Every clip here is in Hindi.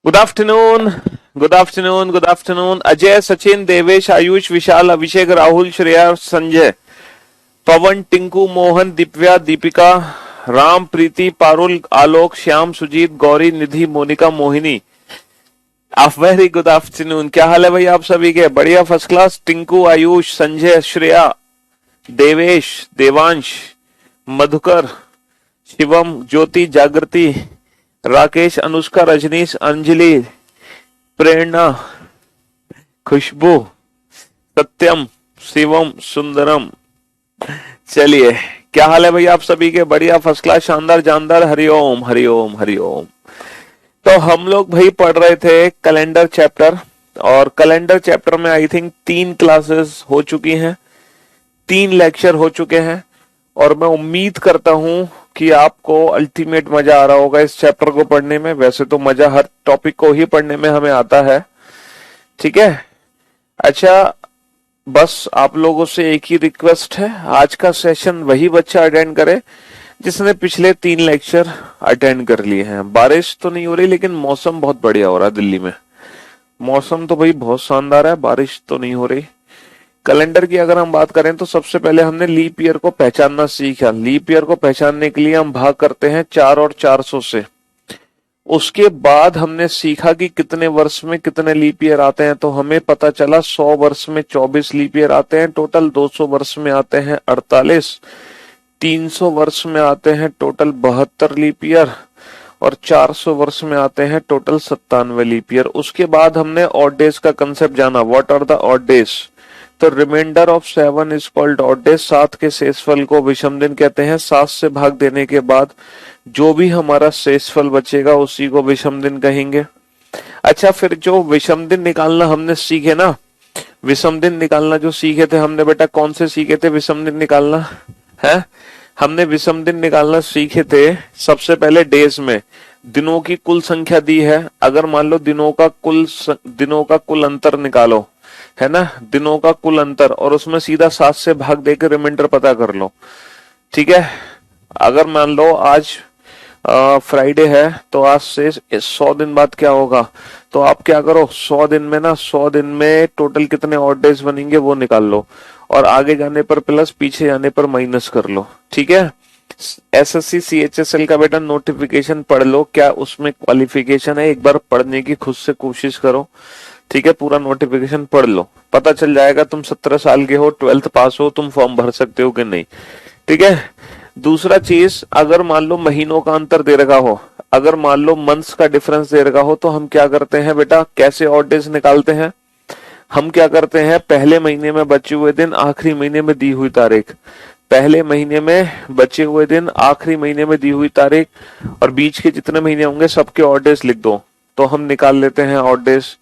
Good afternoon, good afternoon, good afternoon. Ajay, Sachin, Devesh, Ayush, Vishal, Abhishek, Rahul, Shreya, Sanjay, Pawan, Tinku, Mohan, Divya, Deepika, Ram, Preeti, Parul, Alok, Shyam, Sujeet, Gauri, Nidhi, Monika, Mohini. आप वेरी गुड आफ्टरनून। क्या हाल है भाई आप सभी के? बढ़िया, फर्स्ट क्लास। टिंकू, आयुष, संजय, श्रेया, देवेश, देवांश, मधुकर, शिवम, ज्योति, जागृति, राकेश, अनुष्का, रजनीश, अंजलि, प्रेरणा, खुशबू, सत्यम, शिवम, सुंदरम। चलिए, क्या हाल है भैया आप सभी के? बढ़िया, फर्स्ट क्लास, शानदार, जानदार। हरिओम, हरिओम, हरिओम। तो हम लोग भाई पढ़ रहे थे कैलेंडर चैप्टर, और कैलेंडर चैप्टर में आई थिंक 3 क्लासेस हो चुकी हैं, 3 लेक्चर हो चुके हैं। और मैं उम्मीद करता हूं कि आपको अल्टीमेट मजा आ रहा होगा इस चैप्टर को पढ़ने में। वैसे तो मजा हर टॉपिक को ही पढ़ने में हमें आता है, ठीक है। अच्छा, बस आप लोगों से एक ही रिक्वेस्ट है, आज का सेशन वही बच्चा अटेंड करे जिसने पिछले 3 लेक्चर अटेंड कर लिए हैं। बारिश तो नहीं हो रही, लेकिन मौसम बहुत बढ़िया हो रहा है दिल्ली में। मौसम तो भाई बहुत शानदार है, बारिश तो नहीं हो रही। कैलेंडर की अगर हम बात करें तो सबसे पहले हमने लीप ईयर को पहचानना सीखा। लीप ईयर को पहचानने के लिए हम भाग करते हैं 4 और 400 से। उसके बाद हमने सीखा कि कितने वर्ष में कितने लीप ईयर आते हैं, तो हमें पता चला 100 वर्ष में 24 लीप ईयर आते हैं टोटल, 200 वर्ष में आते हैं 48, 300 वर्ष में आते हैं टोटल 72 लीप ईयर, और 400 वर्ष में आते हैं टोटल 97 लीप ईयर। उसके बाद हमने ऑड डेज का कंसेप्ट जाना। What are the odd days? तो remainder of 7 is called odd days. 7 के शेषफल को विषम दिन कहते हैं। 7 से भाग देने के बाद जो भी हमारा शेषफल बचेगा उसी को विषम दिन कहेंगे। अच्छा, फिर जो विषम दिन निकालना हमने सीखे ना, विषम दिन निकालना जो सीखे थे हमने, बेटा कौन से सीखे थे विषम दिन निकालना है? हमने विषम दिन निकालना सीखे थे सबसे पहले डेज में। दिनों की कुल संख्या दी है, अगर मान लो दिनों का कुल अंतर निकालो, है ना, दिनों का कुल अंतर, और उसमें सीधा 7 से भाग देकर रिमाइंडर पता कर लो, ठीक है। अगर मान लो आज फ्राइडे है, तो आज से 100 दिन बाद क्या होगा? तो आप क्या करो, 100 दिन में ना, 100 दिन में टोटल कितने ऑड डेज बनेंगे वो निकाल लो, और आगे जाने पर प्लस, पीछे जाने पर माइनस कर लो, ठीक है। एसएससी सीएचएसएल का बेटा नोटिफिकेशन पढ़ लो, क्या उसमें क्वालिफिकेशन है, एक बार पढ़ने की खुद से कोशिश करो, ठीक है। पूरा नोटिफिकेशन पढ़ लो, पता चल जाएगा तुम 17 साल के हो, 12th पास हो, तुम फॉर्म भर सकते हो कि नहीं, ठीक है। दूसरा चीज, अगर मान लो महीनों का अंतर दे रखा हो, अगर मान लो मंथ्स का डिफरेंस दे रखा हो, तो हम क्या करते हैं बेटा, कैसे ऑड डेज निकालते हैं? हम क्या करते हैं, पहले महीने में बचे हुए दिन, आखिरी महीने में दी हुई तारीख, पहले महीने में बचे हुए दिन, आखिरी महीने में दी हुई तारीख, और बीच के जितने महीने होंगे सबके ऑड डेज लिख दो, तो हम निकाल लेते हैं ऑड डेज।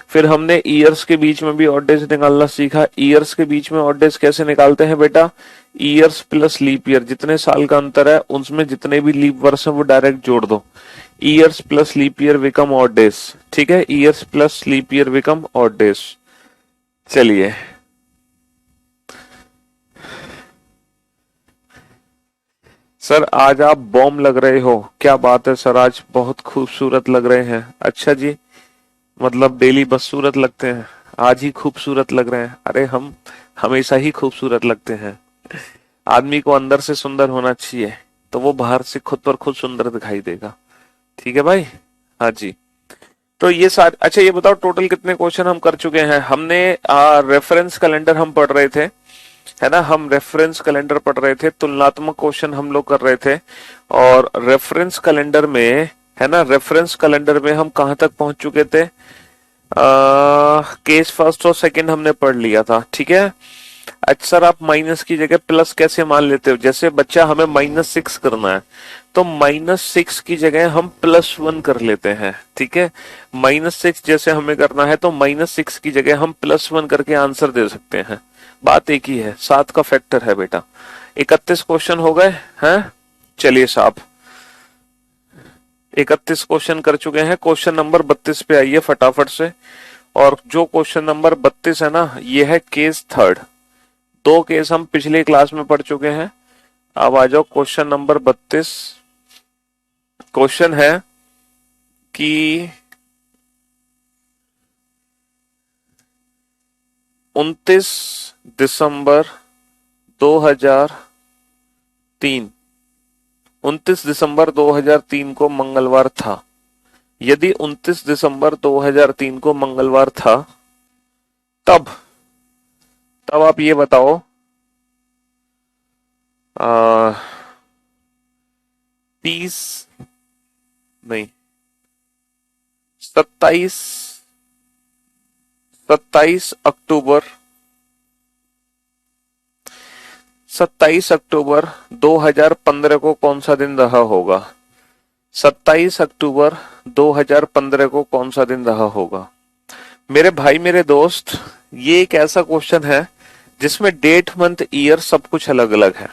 फिर हमने ईयर्स के बीच में भी ऑड डेज निकालना सीखा। ईयर्स के बीच में ऑड डेज कैसे निकालते हैं बेटा? ईयर्स प्लस लीप ईयर, जितने साल का अंतर है उनमें जितने भी लीप वर्ष है वो डायरेक्ट जोड़ दो। Years plus leap year become odd days, ठीक है। Years plus leap year become odd days. चलिए, सर आज आप बॉम्ब लग रहे हो। क्या बात है सर, आज बहुत खूबसूरत लग रहे हैं। अच्छा जी, मतलब डेली बदसूरत लगते हैं, आज ही खूबसूरत लग रहे हैं। अरे हम हमेशा ही खूबसूरत लगते हैं। आदमी को अंदर से सुंदर होना चाहिए, तो वो बाहर से खुद पर खुद सुंदर दिखाई देगा, ठीक है भाई। हाँ जी, तो ये सारे। अच्छा ये बताओ, टोटल कितने क्वेश्चन हम कर चुके हैं? हमने रेफरेंस कैलेंडर हम पढ़ रहे थे, है ना, हम रेफरेंस कैलेंडर पढ़ रहे थे, तुलनात्मक क्वेश्चन हम लोग कर रहे थे। और रेफरेंस कैलेंडर में, है ना, रेफरेंस कैलेंडर में हम कहां तक पहुंच चुके थे? केस फर्स्ट और सेकंड हमने पढ़ लिया था, ठीक है। अच्छा सर, आप माइनस की जगह प्लस कैसे मान लेते हो? जैसे बच्चा हमें -6 करना है, तो -6 की जगह हम +1 कर लेते हैं, ठीक है। -6 जैसे हमें करना है, तो -6 की जगह हम +1 करके आंसर दे सकते हैं। बात एक ही है, 7 का फैक्टर है बेटा। 31 क्वेश्चन हो गए हैं। चलिए साहब, 31 क्वेश्चन कर चुके हैं। क्वेश्चन नंबर 32 पे आइए फटाफट से। और जो क्वेश्चन नंबर 32 है ना, ये है केस थर्ड। 2 केस हम पिछले क्लास में पढ़ चुके हैं। अब आ जाओ क्वेश्चन नंबर 32। क्वेश्चन है कि 29 दिसंबर 2003, 29 दिसंबर 2003 को मंगलवार था। यदि 29 दिसंबर 2003 को मंगलवार था, तब तब आप ये बताओ, 30 नहीं, 27 अक्टूबर 2015 को कौन सा दिन रहा होगा? 27 अक्टूबर 2015 को कौन सा दिन रहा होगा? मेरे भाई मेरे दोस्त, ये एक ऐसा क्वेश्चन है जिसमें डेट मंथ ईयर सब कुछ अलग अलग है।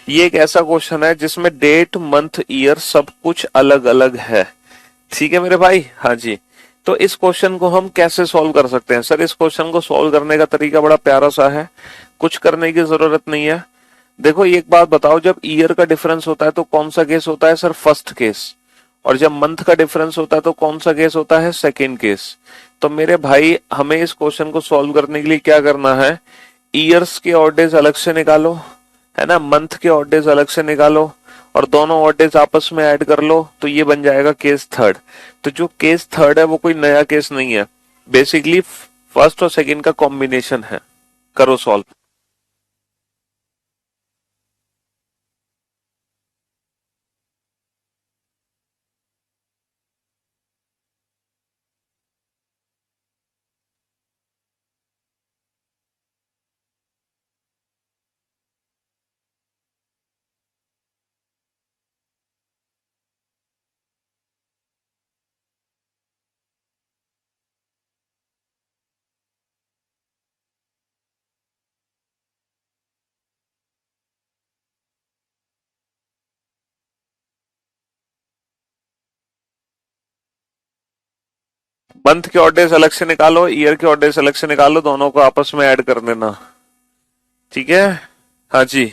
ये एक ऐसा क्वेश्चन है जिसमें डेट मंथ ईयर सब कुछ अलग अलग है। ठीक है मेरे भाई? हाँ जी। तो इस क्वेश्चन को हम कैसे सॉल्व कर सकते हैं? सर, इस क्वेश्चन को सॉल्व करने का तरीका बड़ा प्यारा सा है, कुछ करने की जरूरत नहीं है। देखो, एक बात बताओ, जब ईयर का डिफरेंस होता है तो कौन सा केस होता है? Sir, first case. और जब मंथ का डिफरेंस होता है तो कौन सा केस होता है? Second case. तो मेरे भाई, हमें इस क्वेश्चन को सॉल्व करने के लिए क्या करना है? ईयर्स के ऑड डेज अलग से निकालो, है ना, मंथ के ऑड डेज अलग से निकालो, और दोनों ऑड डेज आपस में ऐड कर लो, तो ये बन जाएगा केस थर्ड। तो जो केस थर्ड है वो कोई नया केस नहीं है, बेसिकली फर्स्ट और सेकंड का कॉम्बिनेशन है। करो सॉल्व। मंथ के ऑड डेज अलग से निकालो, ईयर के ऑड डेज अलग से निकालो, दोनों को आपस में ऐड कर देना। ठीक है? हाँ जी।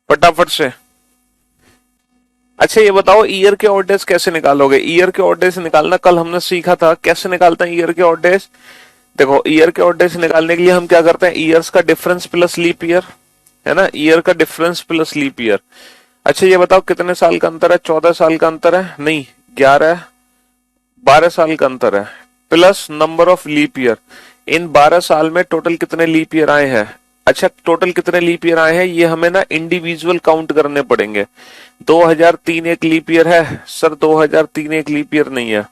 फटाफट से। अच्छा, ये बताओ, ईयर के ऑड डेज कैसे निकालोगे? ईयर के ऑड डेज निकालना कल हमने सीखा था, कैसे निकालते हैं ईयर के ऑड डेज? देखो, ईयर के ऑड डेज निकालने के लिए हम क्या करते हैं? ईयर्स का डिफरेंस प्लस लीप ईयर, है ना, ईयर का डिफरेंस प्लस लीप ईयर। अच्छा, ये बताओ, कितने साल का अंतर है? 14 साल का अंतर है? नहीं, 11 12 साल का अंतर है, plus number of leap year. इन 12 साल में टोटल कितने लीप ईयर आए हैं? अच्छा, टोटल कितने लीप ईयर आए हैं ये हमें ना इंडिविजुअल काउंट करने पड़ेंगे। 2003 एक लीप ईयर है? सर, 2003 एक लीप ईयर नहीं है।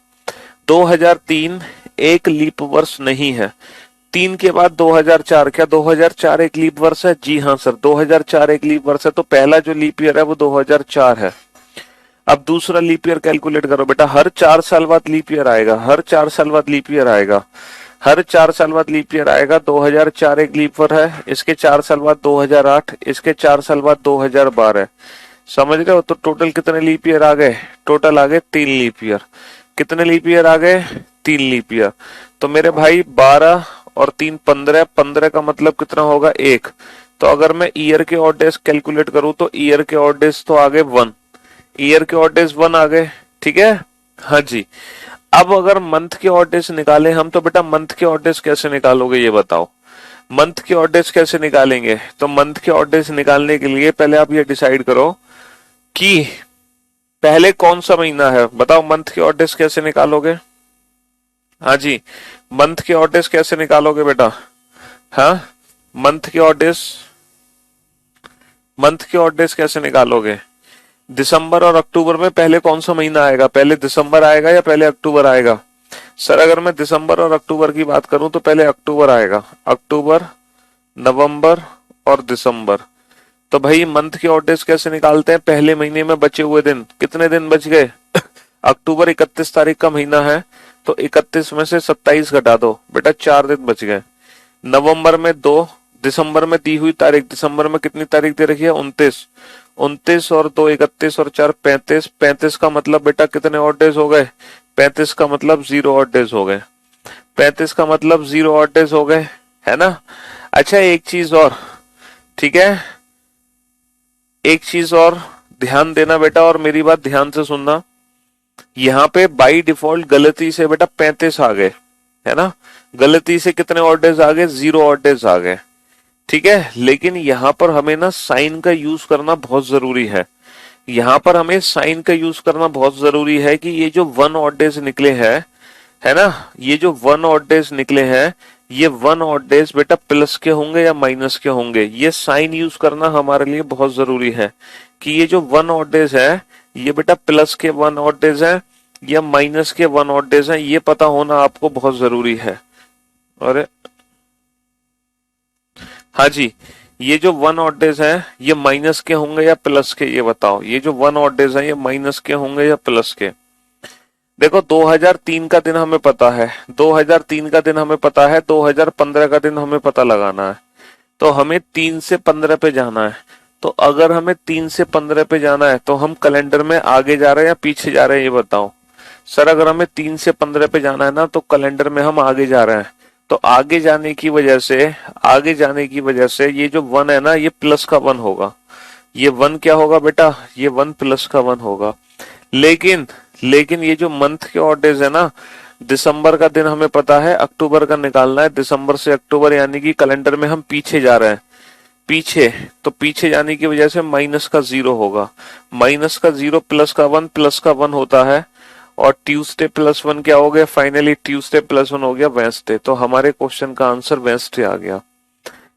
2003 एक लीप वर्ष नहीं है। 3 के बाद 2004, क्या 2004 एक लीप वर्ष है? जी हाँ सर, 2004 एक लीप वर्ष है। तो पहला जो लीप ईयर है वो 2004 है। अब दूसरा लीप ईयर कैलकुलेट करो बेटा। हर 4 साल बाद लीप ईयर आएगा, हर 4 साल बाद लीप ईयर आएगा, हर 4 साल बाद लीप ईयर आएगा। 2004 एक लीप ईयर है, इसके 4 साल बाद 2008, इसके 4 साल बाद 2012। समझ रहे हो? तो टोटल कितने लीप ईयर आ गए? टोटल आ गए 3 लीप ईयर। कितने लीप ईयर आ गए? 3 लीप ईयर। तो मेरे भाई 12 और 3 15, 15 का मतलब कितना होगा? 1। तो अगर मैं ईयर के ऑड डेज कैलकुलेट करूं तो ईयर के ऑड डेज तो आ गए 1, ईयर के ऑड डेज 1 आ गए। ठीक है? हाँ जी। अब अगर मंथ के ऑड डेज निकाले हम, तो बेटा मंथ के ऑड डेज कैसे निकालोगे ये बताओ? मंथ के ऑड डेज कैसे निकालेंगे? तो मंथ के ऑड डेज निकालने के लिए पहले आप ये डिसाइड करो कि पहले कौन सा महीना है। बताओ, मंथ के ऑड डेज कैसे निकालोगे? हाँ जी, मंथ के ऑड डेज कैसे निकालोगे बेटा? हाँ, मंथ के ऑड डेज, मंथ के ऑड डेज कैसे निकालोगे? दिसंबर और अक्टूबर में पहले कौन सा महीना आएगा? पहले दिसंबर आएगा या पहले अक्टूबर आएगा? सर, अगर मैं दिसंबर और अक्टूबर की बात करूं तो पहले अक्टूबर आएगा। अक्टूबर, नवंबर और दिसंबर। तो भाई मंथ के ऑड डेज कैसे निकालते हैं? पहले महीने में बचे हुए दिन, कितने दिन बच गए? अक्टूबर 31 तारीख का महीना है, तो 31 में से 27 घटा दो बेटा, 4 दिन बच गए। नवंबर में 2, दिसंबर में दी हुई तारीख, दिसंबर में कितनी तारीख दे रखी है? 29। 29 और 2 31 और 4 35। 35 का मतलब बेटा कितने ऑड डेज हो गए? 35 का मतलब 0 ऑड डेज हो गए। 35 का मतलब 0 ऑड डेज हो गए, है ना? अच्छा, एक चीज और, ठीक है, एक चीज और ध्यान देना बेटा, और मेरी बात ध्यान से सुनना। यहाँ पे बाई डिफॉल्ट गलती से बेटा 35 आ गए, है ना। गलती से कितने ऑड डेज आ गए? 0 ऑड डेज आ गए, ठीक है। लेकिन यहाँ पर हमें ना साइन का यूज करना बहुत जरूरी है। यहाँ पर हमें साइन का यूज करना बहुत जरूरी है कि ये जो 1 ऑड डेज निकले हैं, है ना, ये जो 1 ऑड डेज निकले हैं, ये 1 ऑड डेज बेटा प्लस के होंगे या माइनस के होंगे। ये साइन यूज करना हमारे लिए बहुत जरूरी है कि ये जो 1 ऑड डेज है ये बेटा प्लस के 1 ऑड डेज है या माइनस के 1 ऑड डेज है, ये पता होना आपको बहुत जरूरी है। और हाँ जी, ये जो 1 ऑड डेज है ये माइनस के होंगे या प्लस के, ये बताओ। ये जो 1 ऑड डेज है ये माइनस के होंगे या प्लस के। देखो 2003 का दिन हमें पता है, 2003 का दिन हमें पता है, 2015 का दिन हमें पता लगाना है। तो हमें 3 से 15 पे जाना है। तो अगर हमें 3 से 15 पे जाना है तो हम कैलेंडर में आगे जा रहे हैं या पीछे जा रहे हैं, ये बताओ। सर अगर हमें 3 से 15 पे जाना है ना तो कैलेंडर में हम आगे जा रहे हैं। तो आगे जाने की वजह से ये जो 1 है ना ये प्लस का 1 होगा। ये 1 क्या होगा बेटा? ये 1 प्लस का 1 होगा। लेकिन ये जो मंथ के ऑड डेज है ना, दिसंबर का दिन हमें पता है, अक्टूबर का निकालना है, दिसंबर से अक्टूबर, यानी कि कैलेंडर में हम पीछे जा रहे हैं। पीछे जाने की वजह से माइनस का 0 होगा। माइनस का 0 प्लस का 1 प्लस का 1 होता है। और ट्यूसडे प्लस 1 क्या हो गया? फाइनली ट्यूसडे प्लस 1 हो गया वेंसडे। तो हमारे क्वेश्चन का आंसर वेंसडे आ गया।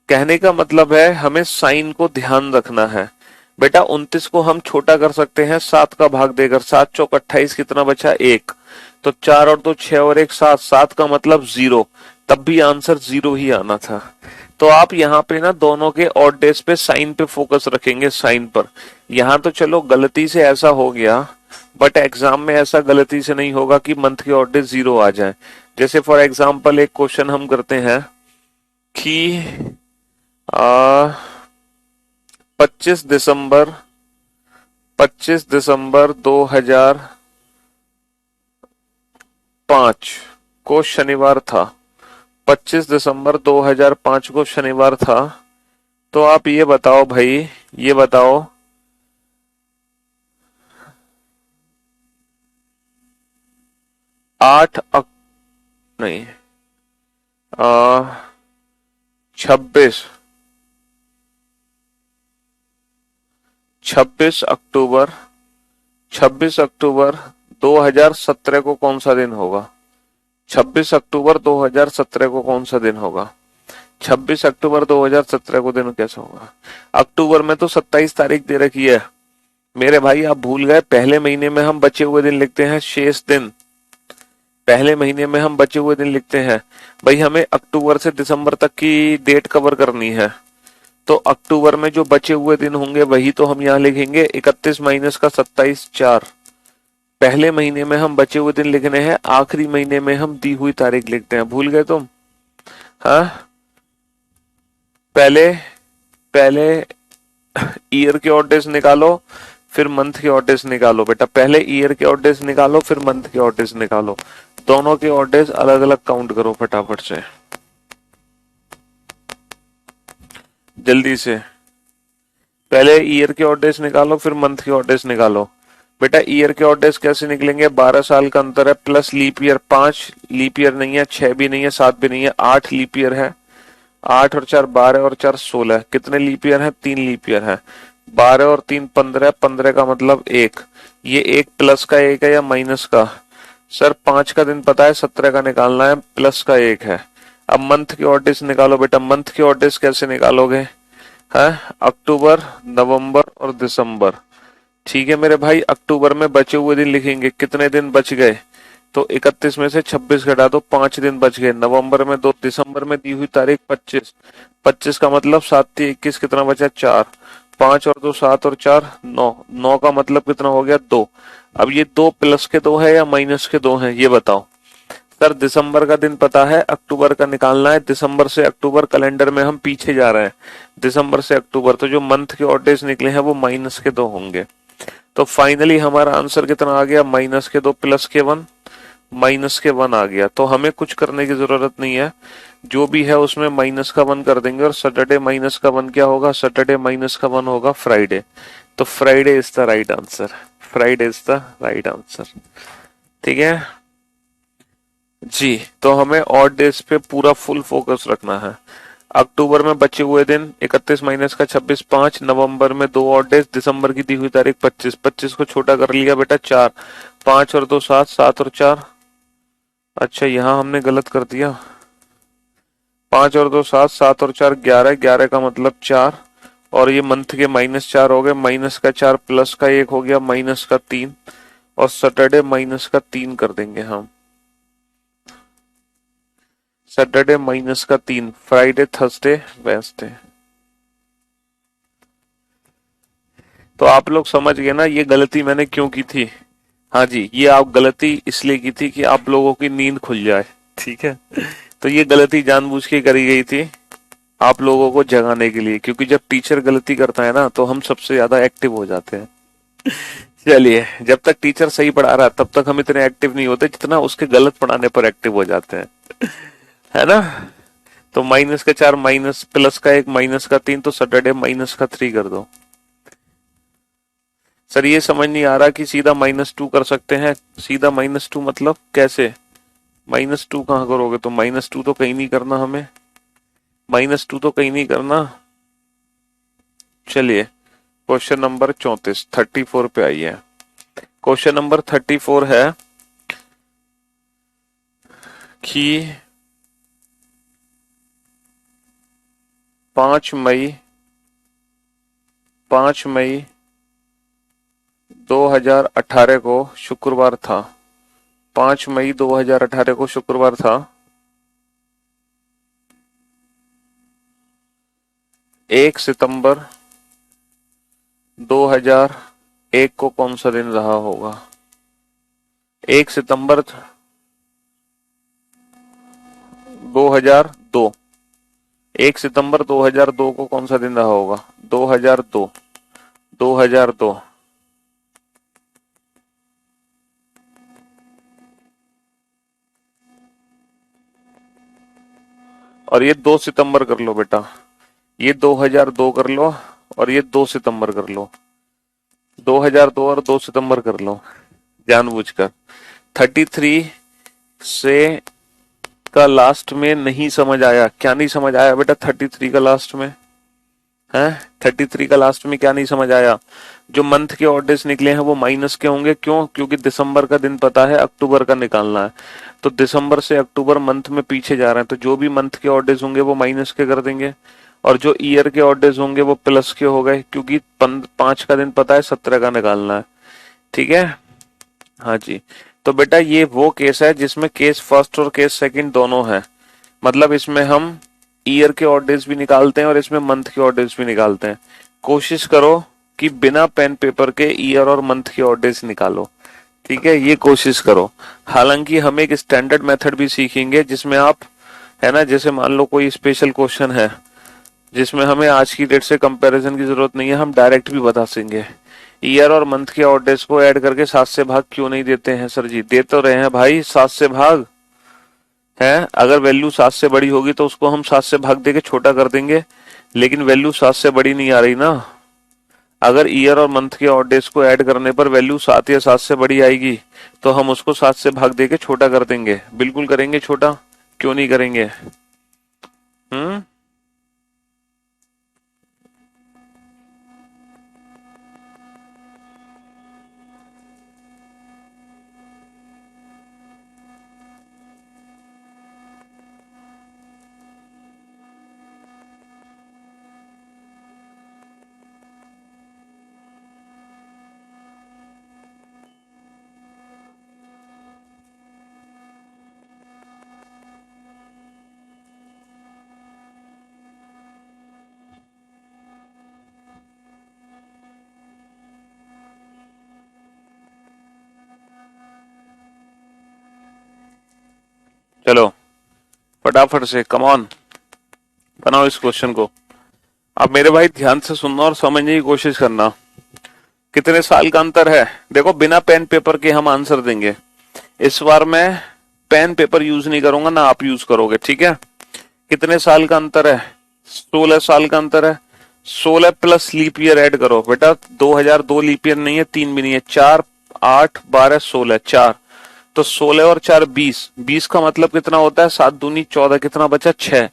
कहने का मतलब है हमें साइन को ध्यान रखना है बेटा। 29 को हम छोटा कर सकते हैं 7 का भाग देकर। 7 चौक 28, कितना बचा? 1। तो 4 और 2 6 और 1 7, 7 का मतलब 0। तब भी आंसर 0 ही आना था। तो आप यहाँ पे ना दोनों के ऑड डेज पे साइन पे फोकस रखेंगे, साइन पर। यहाँ तो चलो गलती से ऐसा हो गया, बट एग्जाम में ऐसा गलती से नहीं होगा कि मंथ के ऑड डेज 0 आ जाए। जैसे फॉर एग्जाम्पल एक क्वेश्चन हम करते हैं कि 25 दिसंबर 2005 को शनिवार था। 25 दिसंबर 2005 को शनिवार था। तो आप ये बताओ भाई, ये बताओ 8 नहीं 26 अक्टूबर 2017 को कौन सा दिन होगा? 26 अक्टूबर 2017 को कौन सा दिन होगा? 26 अक्टूबर 2017 को दिन कैसे होगा? अक्टूबर में तो 27 तारीख दे रखी है मेरे भाई, आप भूल गए। पहले महीने में हम बचे हुए दिन लिखते हैं, शेष दिन। पहले महीने में हम बचे हुए दिन लिखते हैं भाई। हमें अक्टूबर से दिसंबर तक की डेट कवर करनी है। तो अक्टूबर में जो बचे हुए दिन होंगे वही तो हम यहाँ लिखेंगे। 31 माइनस का 27, 4। पहले महीने में हम बचे हुए दिन लिखने हैं, आखिरी महीने में हम दी हुई तारीख लिखते हैं। भूल गए तुम? हाँ, पहले ईयर के ऑड डेज निकालो, फिर मंथ के ऑड डेज निकालो बेटा। पहले ईयर के ऑड डेज निकालो, फिर मंथ के ऑड डेज निकालो। दोनों के ऑड डेज अलग अलग काउंट करो फटाफट से, जल्दी से। पहले ईयर के ऑड डेज निकालो, फिर मंथ के ऑड डेज निकालो। बेटा ईयर के ऑड डेज कैसे निकलेंगे? 12 साल का अंतर है, plus leap year 5, leap year नहीं है, 6 भी नहीं है, 7 भी नहीं है, 8 लीप ईयर है। 8 और 4 12 और 4 16। कितने लीप ईयर है? 3 लीप ईयर है। 12 और 3 15, 15 का मतलब 1। ये 1 प्लस का 1 है या माइनस का? सर 5 का दिन पता है, 17 का निकालना है, प्लस का 1 है। अब मंथ के ऑड डेज निकालो बेटा। मंथ के ऑड डेज कैसे निकालोगे? है अक्टूबर, नवंबर और दिसंबर। ठीक है मेरे भाई, अक्टूबर में बचे हुए दिन लिखेंगे। कितने दिन बच गए? तो 31 में से 26 घटा दो, 5 दिन बच गए। नवंबर में 2, दिसंबर में दी हुई तारीख 25। 25 का मतलब 7 × 21, कितना बचा? 4। 5 और 2 7 और 4 9। 9 का मतलब कितना हो गया? 2। अब ये 2 प्लस के 2 है या माइनस के 2 है, ये बताओ। सर दिसंबर का दिन पता है, अक्टूबर का निकालना है। दिसंबर से अक्टूबर, कैलेंडर में हम पीछे जा रहे हैं। दिसंबर से अक्टूबर, तो जो मंथ के ऑड डेज निकले हैं वो माइनस के 2 होंगे। तो फाइनली हमारा आंसर कितना आ गया? -के 2 प्लस के 1। माइनस के 1 आ गया, तो हमें कुछ करने की जरूरत नहीं है, जो भी है उसमें माइनस का 1 कर देंगे। और सैटरडे माइनस का 1 क्या होगा? सैटरडे माइनस का 1 होगा फ्राइडे। तो Friday is the right answer. Friday is the right answer. ठीक है जी। तो हमें ऑड डेज पे पूरा फुल फोकस रखना है। अक्टूबर में बचे हुए दिन 31 माइनस का 26, 5। नवंबर में 2 ऑड डेज, दिसंबर की दी हुई तारीख 25, 25 को छोटा कर लिया बेटा 4, 5 और 2 7, 7 और 4, अच्छा यहाँ हमने गलत कर दिया, 5 और 2 7, 7 और 4 11, 11 का मतलब 4, और ये मंथ के -4 हो गए, माइनस का 4 प्लस का 1 हो गया, माइनस का 3, और सैटरडे माइनस का 3 कर देंगे हम। सैटरडे माइनस का 3, फ्राइडे थर्सडे वेडनेसडे। तो आप लोग समझ गए ना ये गलती मैंने क्यों की थी? हाँ जी, ये आप गलती इसलिए की थी कि आप लोगों की नींद खुल जाए। ठीक है, तो ये गलती जानबूझ के करी गई थी आप लोगों को जगाने के लिए, क्योंकि जब टीचर गलती करता है ना तो हम सबसे ज्यादा एक्टिव हो जाते हैं। चलिए, जब तक टीचर सही पढ़ा रहा है तब तक हम इतने एक्टिव नहीं होते जितना उसके गलत पढ़ाने पर एक्टिव हो जाते हैं, है ना? तो माइनस का 4, माइनस प्लस का 1, माइनस का 3, तो सैटरडे माइनस का 3 कर दो। सर ये समझ नहीं आ रहा कि सीधा -2 कर सकते हैं? सीधा -2 मतलब कैसे? -2 कहाँ करोगे? तो -2 तो कहीं नहीं करना हमें, -2 तो कहीं नहीं करना। चलिए, क्वेश्चन नंबर 34, 34 पे आइए। क्वेश्चन नंबर 34 है कि 5 मई 2018 को शुक्रवार था। 5 मई 2018 को शुक्रवार था। 1 सितंबर 2001 को कौन सा दिन रहा होगा? 1 सितंबर 2002, 1 सितंबर 2002 को कौन सा दिन रहा होगा? 2002, 2002। और ये 2 सितंबर कर लो बेटा, ये 2002 कर लो, और ये 2 सितंबर कर लो, 2002 और 2 सितंबर कर लो जानबूझकर। 33 से का लास्ट में नहीं समझ आया? क्या नहीं समझ आया बेटा 33 का लास्ट में? है 33 का लास्ट में क्या नहीं समझ आया? जो मंथ के ऑर्डर्स निकले हैं वो माइनस के होंगे। क्यों? क्योंकि दिसंबर का दिन पता है, अक्टूबर का निकालना है, तो दिसंबर से अक्टूबर मंथ में पीछे जा रहे हैं, तो जो भी मंथ के ऑर्डर्स होंगे वो माइनस के कर देंगे, और जो ईयर के ऑर्डर्स होंगे वो प्लस के हो गए, क्योंकि 5 का दिन पता है, 17 का निकालना है। ठीक है, हाँ जी। तो बेटा ये वो केस है जिसमें केस फर्स्ट और केस सेकंड दोनों है, मतलब इसमें हम ईयर के ऑर्डर्स भी निकालते हैं और इसमें मंथ के ऑर्डर्स भी निकालते हैं। कोशिश करो कि बिना पेन पेपर के ईयर और मंथ के ऑर्डर्स निकालो। ठीक है, ये कोशिश करो। हालांकि हम एक स्टैंडर्ड मेथड भी सीखेंगे जिसमें आप, है ना, जैसे मान लो कोई स्पेशल क्वेश्चन है जिसमें हमें आज की डेट से कंपैरिजन की जरूरत नहीं है, हम डायरेक्ट भी बता सकेंगे ईयर और मंथ के ऑर्डर्स को ऐड करके 7 से भाग क्यों नहीं देते हैं? सर जी दे तो रहे हैं भाई, 7 से भाग है। अगर वैल्यू 7 से बड़ी होगी तो उसको हम 7 से भाग देके छोटा कर देंगे, लेकिन वैल्यू 7 से बड़ी नहीं आ रही ना। अगर ईयर और मंथ के ऑड डेज को ऐड करने पर वैल्यू 7 या 7 से बड़ी आएगी तो हम उसको 7 से भाग देके छोटा कर देंगे। बिल्कुल करेंगे छोटा, क्यों नहीं करेंगे? हम्म, चलो फटाफट से, कम ऑन, बनाओ इस क्वेश्चन को। अब मेरे भाई ध्यान से सुनना और समझने की कोशिश करना। कितने साल का अंतर है? देखो बिना पेन पेपर के हम आंसर देंगे। इस बार मैं पेन पेपर यूज नहीं करूंगा, ना आप यूज करोगे, ठीक है। कितने साल का अंतर है? 16 साल का अंतर है। 16 प्लस लीप ईयर ऐड करो बेटा। 2002 लीप ईयर नहीं है, 3 भी नहीं है। 4 8 12 16 4, तो 16 और 4 20। 20 का मतलब कितना होता है? 7 दूनी 14, कितना बचा? 6।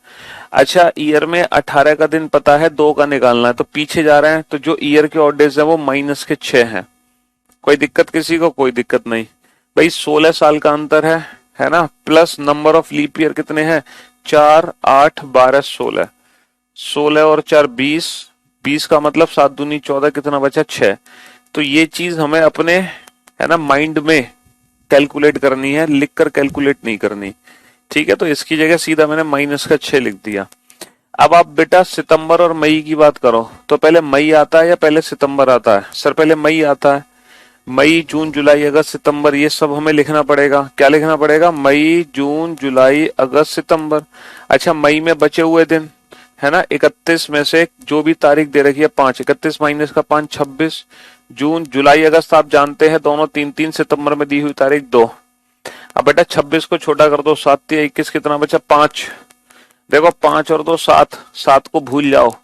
अच्छा, ईयर में 18 का दिन पता है, 2 का निकालना है, तो पीछे जा रहे हैं, तो जो ईयर के ऑड डेज है वो माइनस के 6 हैं। कोई दिक्कत किसी को? कोई दिक्कत नहीं भाई। 16 साल का अंतर है ना, plus number of leap year कितने हैं? 4 8 12 16। 16 और 4 20। 20 का मतलब 7 दूनी 14, कितना बचा? 6। तो ये चीज हमें अपने, है ना, माइंड में कैलकुलेट करनी है, लिख कर कैलकुलेट नहीं करनी, ठीक है। तो इसकी जगह सीधा मैंने माइनस का 6 लिख दिया। अब आप बेटा सितंबर और मई की बात करो, तो पहले मई आता है या पहले सितंबर आता है? सर पहले मई आता है। मई जून जुलाई अगस्त सितंबर, ये सब हमें लिखना पड़ेगा। क्या लिखना पड़ेगा? मई जून जुलाई अगस्त सितंबर। अच्छा, मई में बचे हुए दिन, है ना, 31 में से जो भी तारीख दे रखी है 5, 31 माइनस का 5 26। जून जुलाई अगस्त आप जानते हैं दोनों 3 सितंबर में दी हुई तारीख 2। अब बेटा 26 को छोटा कर दो, 7 या 21, कितना बचा? 5। देखो 5 और 2 7, 7 को भूल जाओ।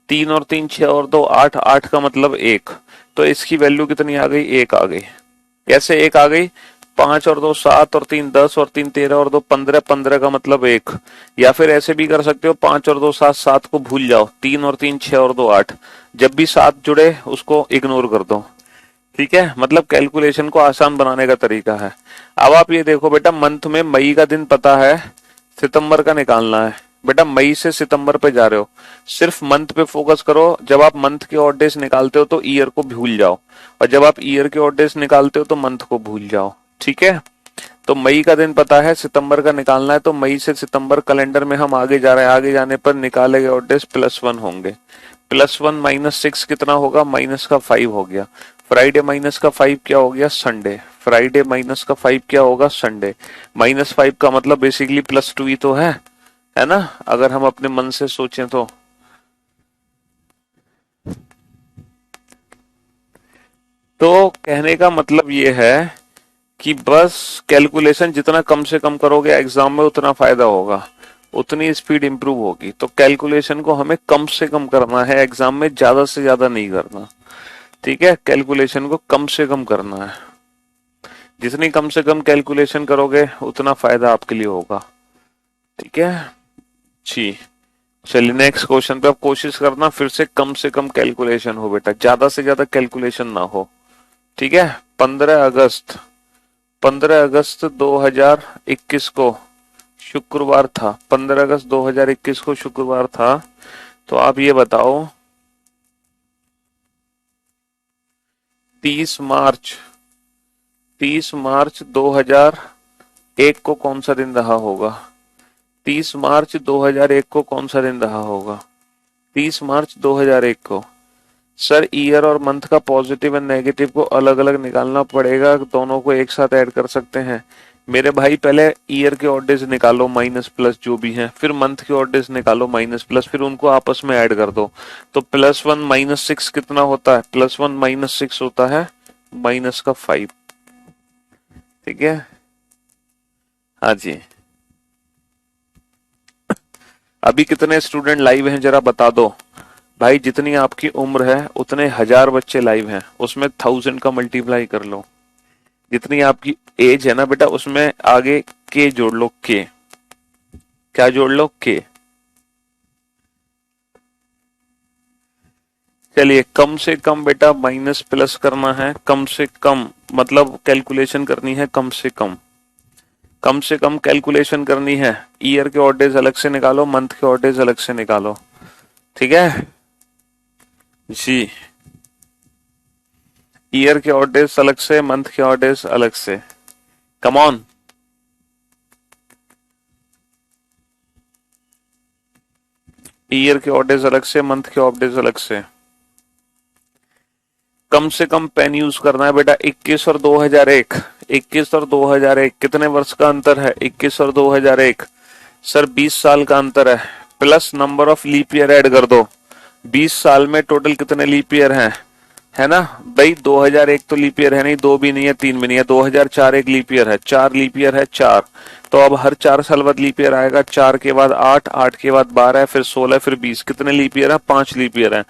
3 और 3 6 और 2 8, 8 का मतलब 1। तो इसकी वैल्यू कितनी आ गई? 1 आ गई। कैसे 1 आ गई? 5 और 2 7 और 3 10 और 3 13 और 2 15, 15 का मतलब 1। या फिर ऐसे भी कर सकते हो, 5 और 2 7, 7 को भूल जाओ। 3 और 3 6 और 2 8। जब भी 7 जुड़े उसको इग्नोर कर दो, ठीक है। मतलब कैलकुलेशन को आसान बनाने का तरीका है। अब आप ये देखो बेटा, मंथ में मई का दिन पता है, सितंबर का निकालना है। बेटा मई से सितंबर पे जा रहे हो, सिर्फ मंथ पे फोकस करो। जब आप मंथ के ऑड डेज निकालते हो तो ईयर को भूल जाओ, और जब आप ईयर के ऑड डेज निकालते हो तो मंथ को भूल जाओ, ठीक है। तो मई का दिन पता है, सितंबर का निकालना है, तो मई से सितंबर कैलेंडर में हम आगे जा रहे हैं। आगे जाने पर निकाले गए ऑड डेज +1 होंगे। +1 -6 कितना होगा? -5 हो गया। फ्राइडे -5 क्या हो गया? संडे। फ्राइडे -5 क्या होगा? संडे। -5 का मतलब बेसिकली +2 ही तो है ना, अगर हम अपने मन से सोचें तो। तो कहने का मतलब ये है कि बस कैलकुलेशन जितना कम से कम करोगे एग्जाम में, उतना फायदा होगा, उतनी स्पीड इंप्रूव होगी। तो कैलकुलेशन को हमें कम से कम करना है एग्जाम में, ज्यादा से ज्यादा नहीं करना, ठीक है। कैलकुलेशन को कम से कम करना है। जितनी कम से कम कैलकुलेशन करोगे उतना फायदा आपके लिए होगा, ठीक है जी। चलिए नेक्स्ट क्वेश्चन पे आप कोशिश करना फिर से कम कैलकुलेशन हो बेटा, ज्यादा से ज्यादा कैलकुलेशन ना हो, ठीक है। 15 अगस्त 2021 को शुक्रवार था। 15 अगस्त 2021 को शुक्रवार था। तो आप ये बताओ 30 मार्च 2001 को कौन सा दिन रहा होगा? 30 मार्च 2001 को कौन सा दिन रहा होगा? 30 मार्च 2001 को। सर ईयर और मंथ का पॉजिटिव एंड नेगेटिव को अलग अलग निकालना पड़ेगा, दोनों को एक साथ ऐड कर सकते हैं? मेरे भाई पहले ईयर के ऑड डेज निकालो माइनस प्लस जो भी हैं, फिर मंथ के ऑड डेज निकालो माइनस प्लस, फिर उनको आपस में ऐड कर दो। तो +1 -6 कितना होता है? +1 -6 होता है -5, ठीक है। हाँ जी। अभी कितने स्टूडेंट लाइव हैं जरा बता दो भाई। जितनी आपकी उम्र है उतने 1000 बच्चे लाइव हैं, उसमें 1000 का मल्टीप्लाई कर लो। जितनी आपकी एज है ना बेटा, उसमें आगे के जोड़ लो। के क्या जोड़ लो? के। चलिए कम से कम बेटा माइनस प्लस करना है, कम से कम मतलब कैलकुलेशन करनी है, कम से कम कैलकुलेशन करनी है। ईयर के ऑड डेज अलग से निकालो, मंथ के ऑड डेज अलग से निकालो, ठीक है जी। ईयर के ऑड डेज अलग से, मंथ के ऑड डेज अलग से। Come on. ईयर के ऑड डेज अलग से, मंथ के ऑड डेज अलग से। कम से कम पेन यूज करना है बेटा। 21 और 2001, 21 और 2001 कितने वर्ष का अंतर है? 21 और 2001 सर 20 साल का अंतर है, plus number of leap year add कर दो। 20 साल में टोटल कितने लीप ईयर हैं? है ना भाई। 2001 तो लीप ईयर है नहीं, 2 भी नहीं है, 3 भी नहीं है। 2004 एक लीप ईयर है, 4 लीप ईयर है, 4। तो अब हर 4 साल बाद लीप ईयर आएगा। 4 के बाद 8, 8 के बाद 12, फिर 16, फिर 20। कितने लीप ईयर है? 5 लीप ईयर है।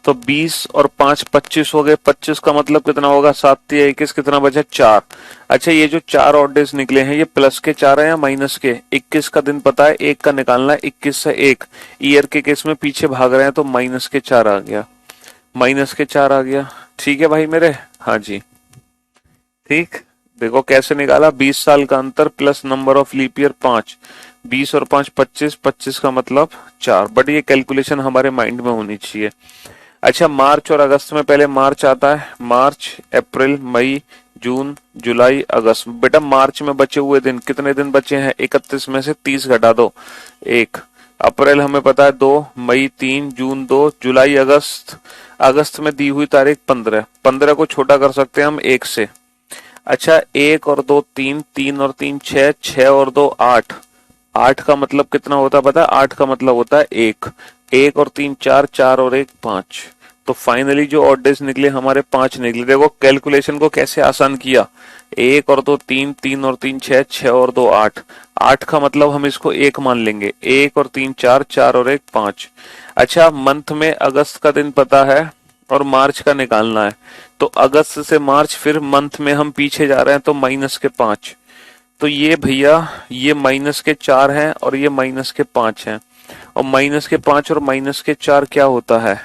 तो 20 और 5 25 हो गए। 25 का मतलब कितना होगा? 7 या 21, कितना बचा? 4। अच्छा, ये जो 4 ऑड डेज निकले हैं, ये प्लस के 4 है या माइनस के? 21 का दिन पता है, 1 का निकालना है। 21 से 1 ईयर के केस में पीछे भाग रहे हैं, तो माइनस के 4 आ गया। माइनस के 4 आ गया। ठीक है भाई मेरे? हाँ जी, ठीक। देखो कैसे निकाला। 20 साल का अंतर plus number of leap year 5। 20 और 5 25, 25 का मतलब 4। बट ये कैलकुलेशन हमारे माइंड में होनी चाहिए। अच्छा, मार्च और अगस्त में पहले मार्च आता है। मार्च, अप्रैल, मई, जून, जुलाई, अगस्त। बेटा मार्च में बचे हुए दिन कितने दिन बचे हैं? 31 में से 30 घटा दो, 1। अप्रैल हमें पता है 2, मई 3, जून 2, जुलाई, अगस्त। अगस्त में दी हुई तारीख 15। 15 को छोटा कर सकते हैं हम 1 से। अच्छा, 1 और 2 3, 3 और 3 6, 6 और 2 8। 8 का मतलब कितना होता है पता है? 8 का मतलब होता है 1। 1 और 3 4, 4 और 1 5। तो फाइनली जो ऑड डेज निकले हमारे 5 निकले। देखो कैलकुलेशन को कैसे आसान किया। 1 और 2 3, 3 और 3 6, 6 और 2 8। 8 का मतलब हम इसको 1 मान लेंगे। 1 और 3 4, 4 और 1 5। अच्छा, मंथ में अगस्त का दिन पता है और मार्च का निकालना है। तो अगस्त से मार्च, फिर मंथ में हम पीछे जा रहे हैं, तो माइनस के 5। तो ये भैया, ये माइनस के 4 हैं और ये माइनस के 5 हैं। और माइनस के 5 और माइनस के 4 क्या होता है?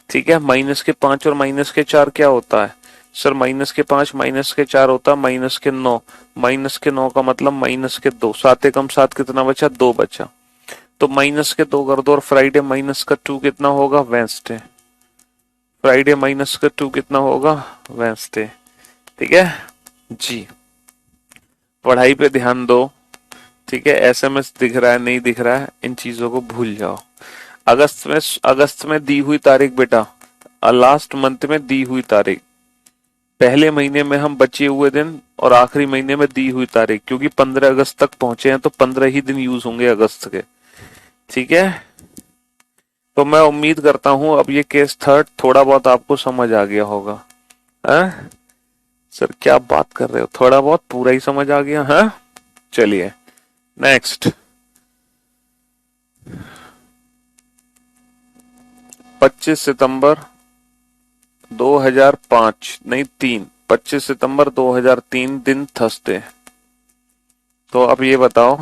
ठीक है, माइनस के 5 और माइनस के 4 क्या होता है? सर माइनस के 5 माइनस के 4 होता है माइनस के 9। माइनस के 9 का मतलब माइनस के 2। 7 एकम 7 कितना बचा? 2 बचा। तो माइनस के 2 कर दो। और फ्राइडे माइनस का 2 कितना होगा? वेंसडे। फ्राइडे माइनस का 2 कितना होगा? वेंसडे। ठीक है जी, पढ़ाई पे ध्यान दो। ठीक है, एसएमएस दिख रहा है नहीं दिख रहा है, इन चीजों को भूल जाओ। अगस्त में दी हुई तारीख बेटा, लास्ट मंथ में दी हुई तारीख। पहले महीने में हम बचे हुए दिन और आखिरी महीने में दी हुई तारीख, क्योंकि 15 अगस्त तक पहुंचे हैं तो 15 ही दिन यूज होंगे अगस्त के। ठीक है, तो मैं उम्मीद करता हूं अब ये केस थर्ड थोड़ा बहुत आपको समझ आ गया होगा। है सर, क्या बात कर रहे हो? थोड़ा बहुत पूरा ही समझ आ गया है? चलिए नेक्स्ट। 25 सितंबर 2005 नहीं 3, 25 सितंबर 2003 दिन थर्सडे। तो अब ये बताओ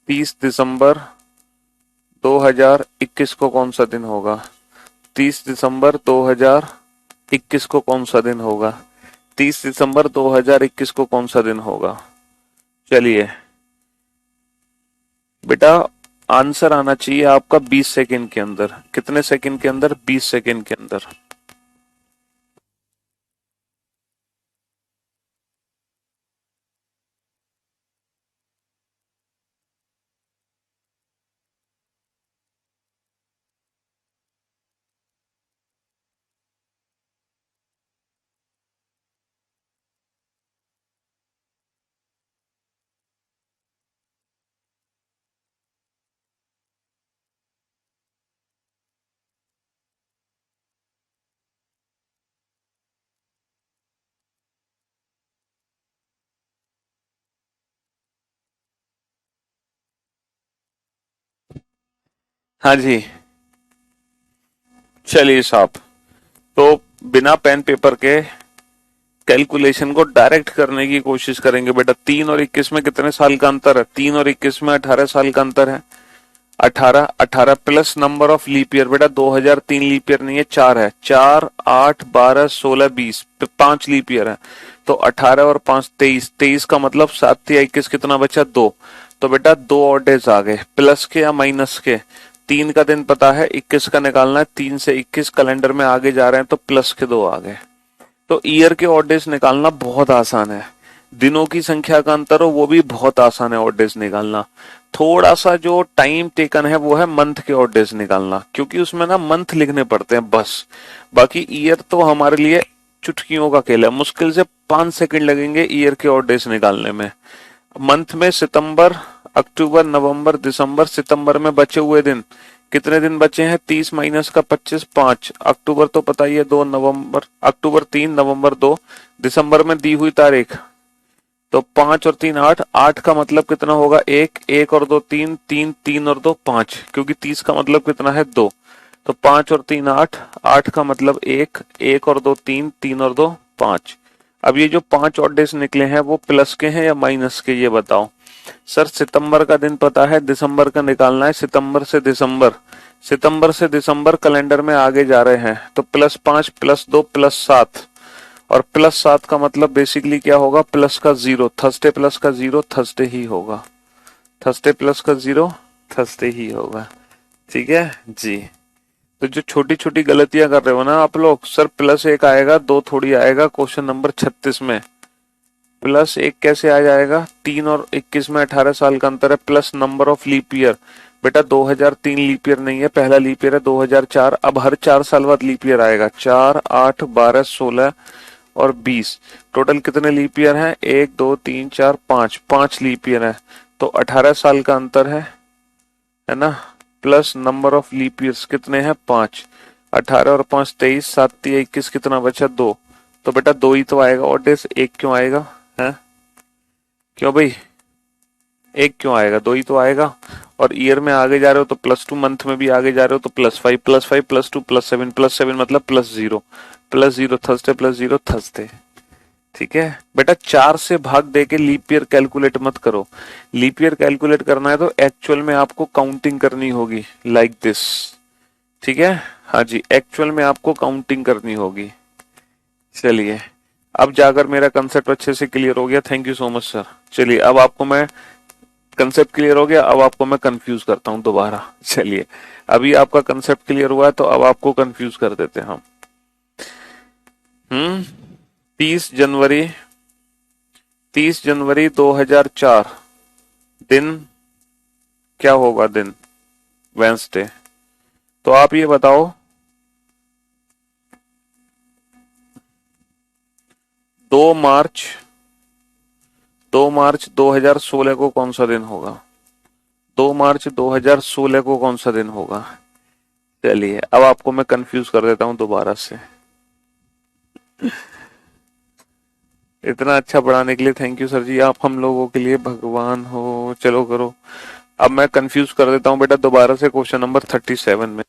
30 दिसंबर 2021 को कौन सा दिन होगा? 30 दिसंबर 2021 को कौन सा दिन होगा? 30 दिसंबर 2021 को कौन सा दिन होगा? चलिए बेटा, आंसर आना चाहिए आपका 20 सेकंड के अंदर। कितने सेकंड के अंदर? 20 सेकंड के अंदर। हाँ जी, चलिए साहब। तो बिना पेन पेपर के कैलकुलेशन को डायरेक्ट करने की कोशिश करेंगे बेटा। 3 और 21 में कितने साल का अंतर है? 3 और 21 में 18 साल का अंतर है। 18, 18 plus number of leap year. बेटा 2003 लीप ईयर नहीं है, 4 है। 4, 8, 12, 16, 20, 5 लीप ईयर है। तो 18 और 5 23। 23 का मतलब 7 या 21 कितना बचा? 2। तो बेटा 2 और डेज आ गए। प्लस के या माइनस के? 3 का दिन पता है, 21 का निकालना है। 3 से 21 कैलेंडर में आगे जा रहे हैं, तो प्लस के 2 आ गए। तो ईयर के ऑड डेज निकालना बहुत आसान है। दिनों की संख्या का अंतर हो वो भी बहुत आसान है ऑड डेज निकालना। थोड़ा सा जो टाइम टेकन है वो है मंथ के ऑड डेज निकालना, क्योंकि उसमें ना मंथ लिखने पड़ते हैं बस। बाकी ईयर तो हमारे लिए चुटकियों का खेल है। मुश्किल से 5 सेकंड लगेंगे ईयर के ऑड डेज निकालने में। मंथ में सितंबर, अक्टूबर, नवंबर, दिसंबर। सितंबर में बचे हुए दिन कितने दिन बचे हैं? 30 माइनस का 25, 5। अक्टूबर तो पता ही है, 2 नवंबर, अक्टूबर 3, नवंबर 2, दिसंबर में दी हुई तारीख, तो 5 और 3 8, 8 का मतलब कितना होगा? 1, 1 और 2 3, 3, 3 और 2 5, क्योंकि 30 का मतलब कितना है? 2। तो 5 और 3 8, 8 का मतलब 1, 1 और 2 3, 3 और 2 5। अब ये जो 5 और डेज निकले हैं वो प्लस के हैं या माइनस के, ये बताओ। सर सितंबर का दिन पता है, दिसंबर का निकालना है। सितंबर से दिसंबर, सितंबर से दिसंबर कैलेंडर में आगे जा रहे हैं, तो +5 +2 +7, और +7 का मतलब बेसिकली क्या होगा? प्लस का 0, थर्सडे प्लस का 0 थर्सडे ही होगा, थर्सडे प्लस का 0 थर्सडे ही होगा। ठीक है जी। तो जो छोटी छोटी गलतियां कर रहे हो ना आप लोग, सर +1 आएगा, 2 थोड़ी आएगा। क्वेश्चन नंबर 36 में +1 कैसे आ जाएगा? 3 और 21 में 18 साल का अंतर है, plus number of leap year. बेटा 2003 लीप ईयर नहीं है, पहला लीप ईयर है 2004। अब हर 4 साल बाद लीप ईयर आएगा। 4, 8, 12, 16 और 20, टोटल कितने लीप ईयर हैं? 1, 2, 3, 4, 5, 5 लीप ईयर है। तो 18 साल का अंतर है ना, plus number of leap years कितने हैं? 5। 18 और 5 23, 7 3 21, कितना बचा? 2। तो बेटा 2 ही तो आएगा, और डेस 1 क्यों आएगा? है क्यों भाई? 1 क्यों आएगा? 2 ही तो आएगा। और ईयर में आगे जा रहे हो तो +2, मंथ में भी आगे जा रहे हो तो +5, +5 +2 +7, +7 मतलब +0, +0 थर्सडे, +0 थर्सडे। ठीक है बेटा, 4 से भाग दे के लीप ईयर कैलकुलेट मत करो। लीप ईयर कैलकुलेट करना है तो एक्चुअल में आपको काउंटिंग करनी होगी, लाइक दिस। ठीक है, हाँ जी, एक्चुअल में आपको काउंटिंग करनी होगी। चलिए, अब जाकर मेरा कंसेप्ट अच्छे से क्लियर हो गया। Thank you so much sir. चलिए, अब आपको मैं कंसेप्ट क्लियर हो गया, अब आपको मैं कंफ्यूज करता हूं दोबारा। चलिए, अभी आपका कंसेप्ट क्लियर हुआ है तो अब आपको कंफ्यूज कर देते हैं हम। 30 जनवरी 30 जनवरी 2004 दिन क्या होगा? दिन वेंसडे। तो आप ये बताओ, 2 मार्च 2 मार्च 2016 को कौन सा दिन होगा? 2 मार्च 2016 को कौन सा दिन होगा? चलिए, अब आपको मैं कंफ्यूज कर देता हूं दोबारा से। इतना अच्छा पढ़ाने के लिए थैंक यू सर जी, आप हम लोगों के लिए भगवान हो। चलो करो, अब मैं कंफ्यूज कर देता हूं बेटा दोबारा से क्वेश्चन नंबर 37 में।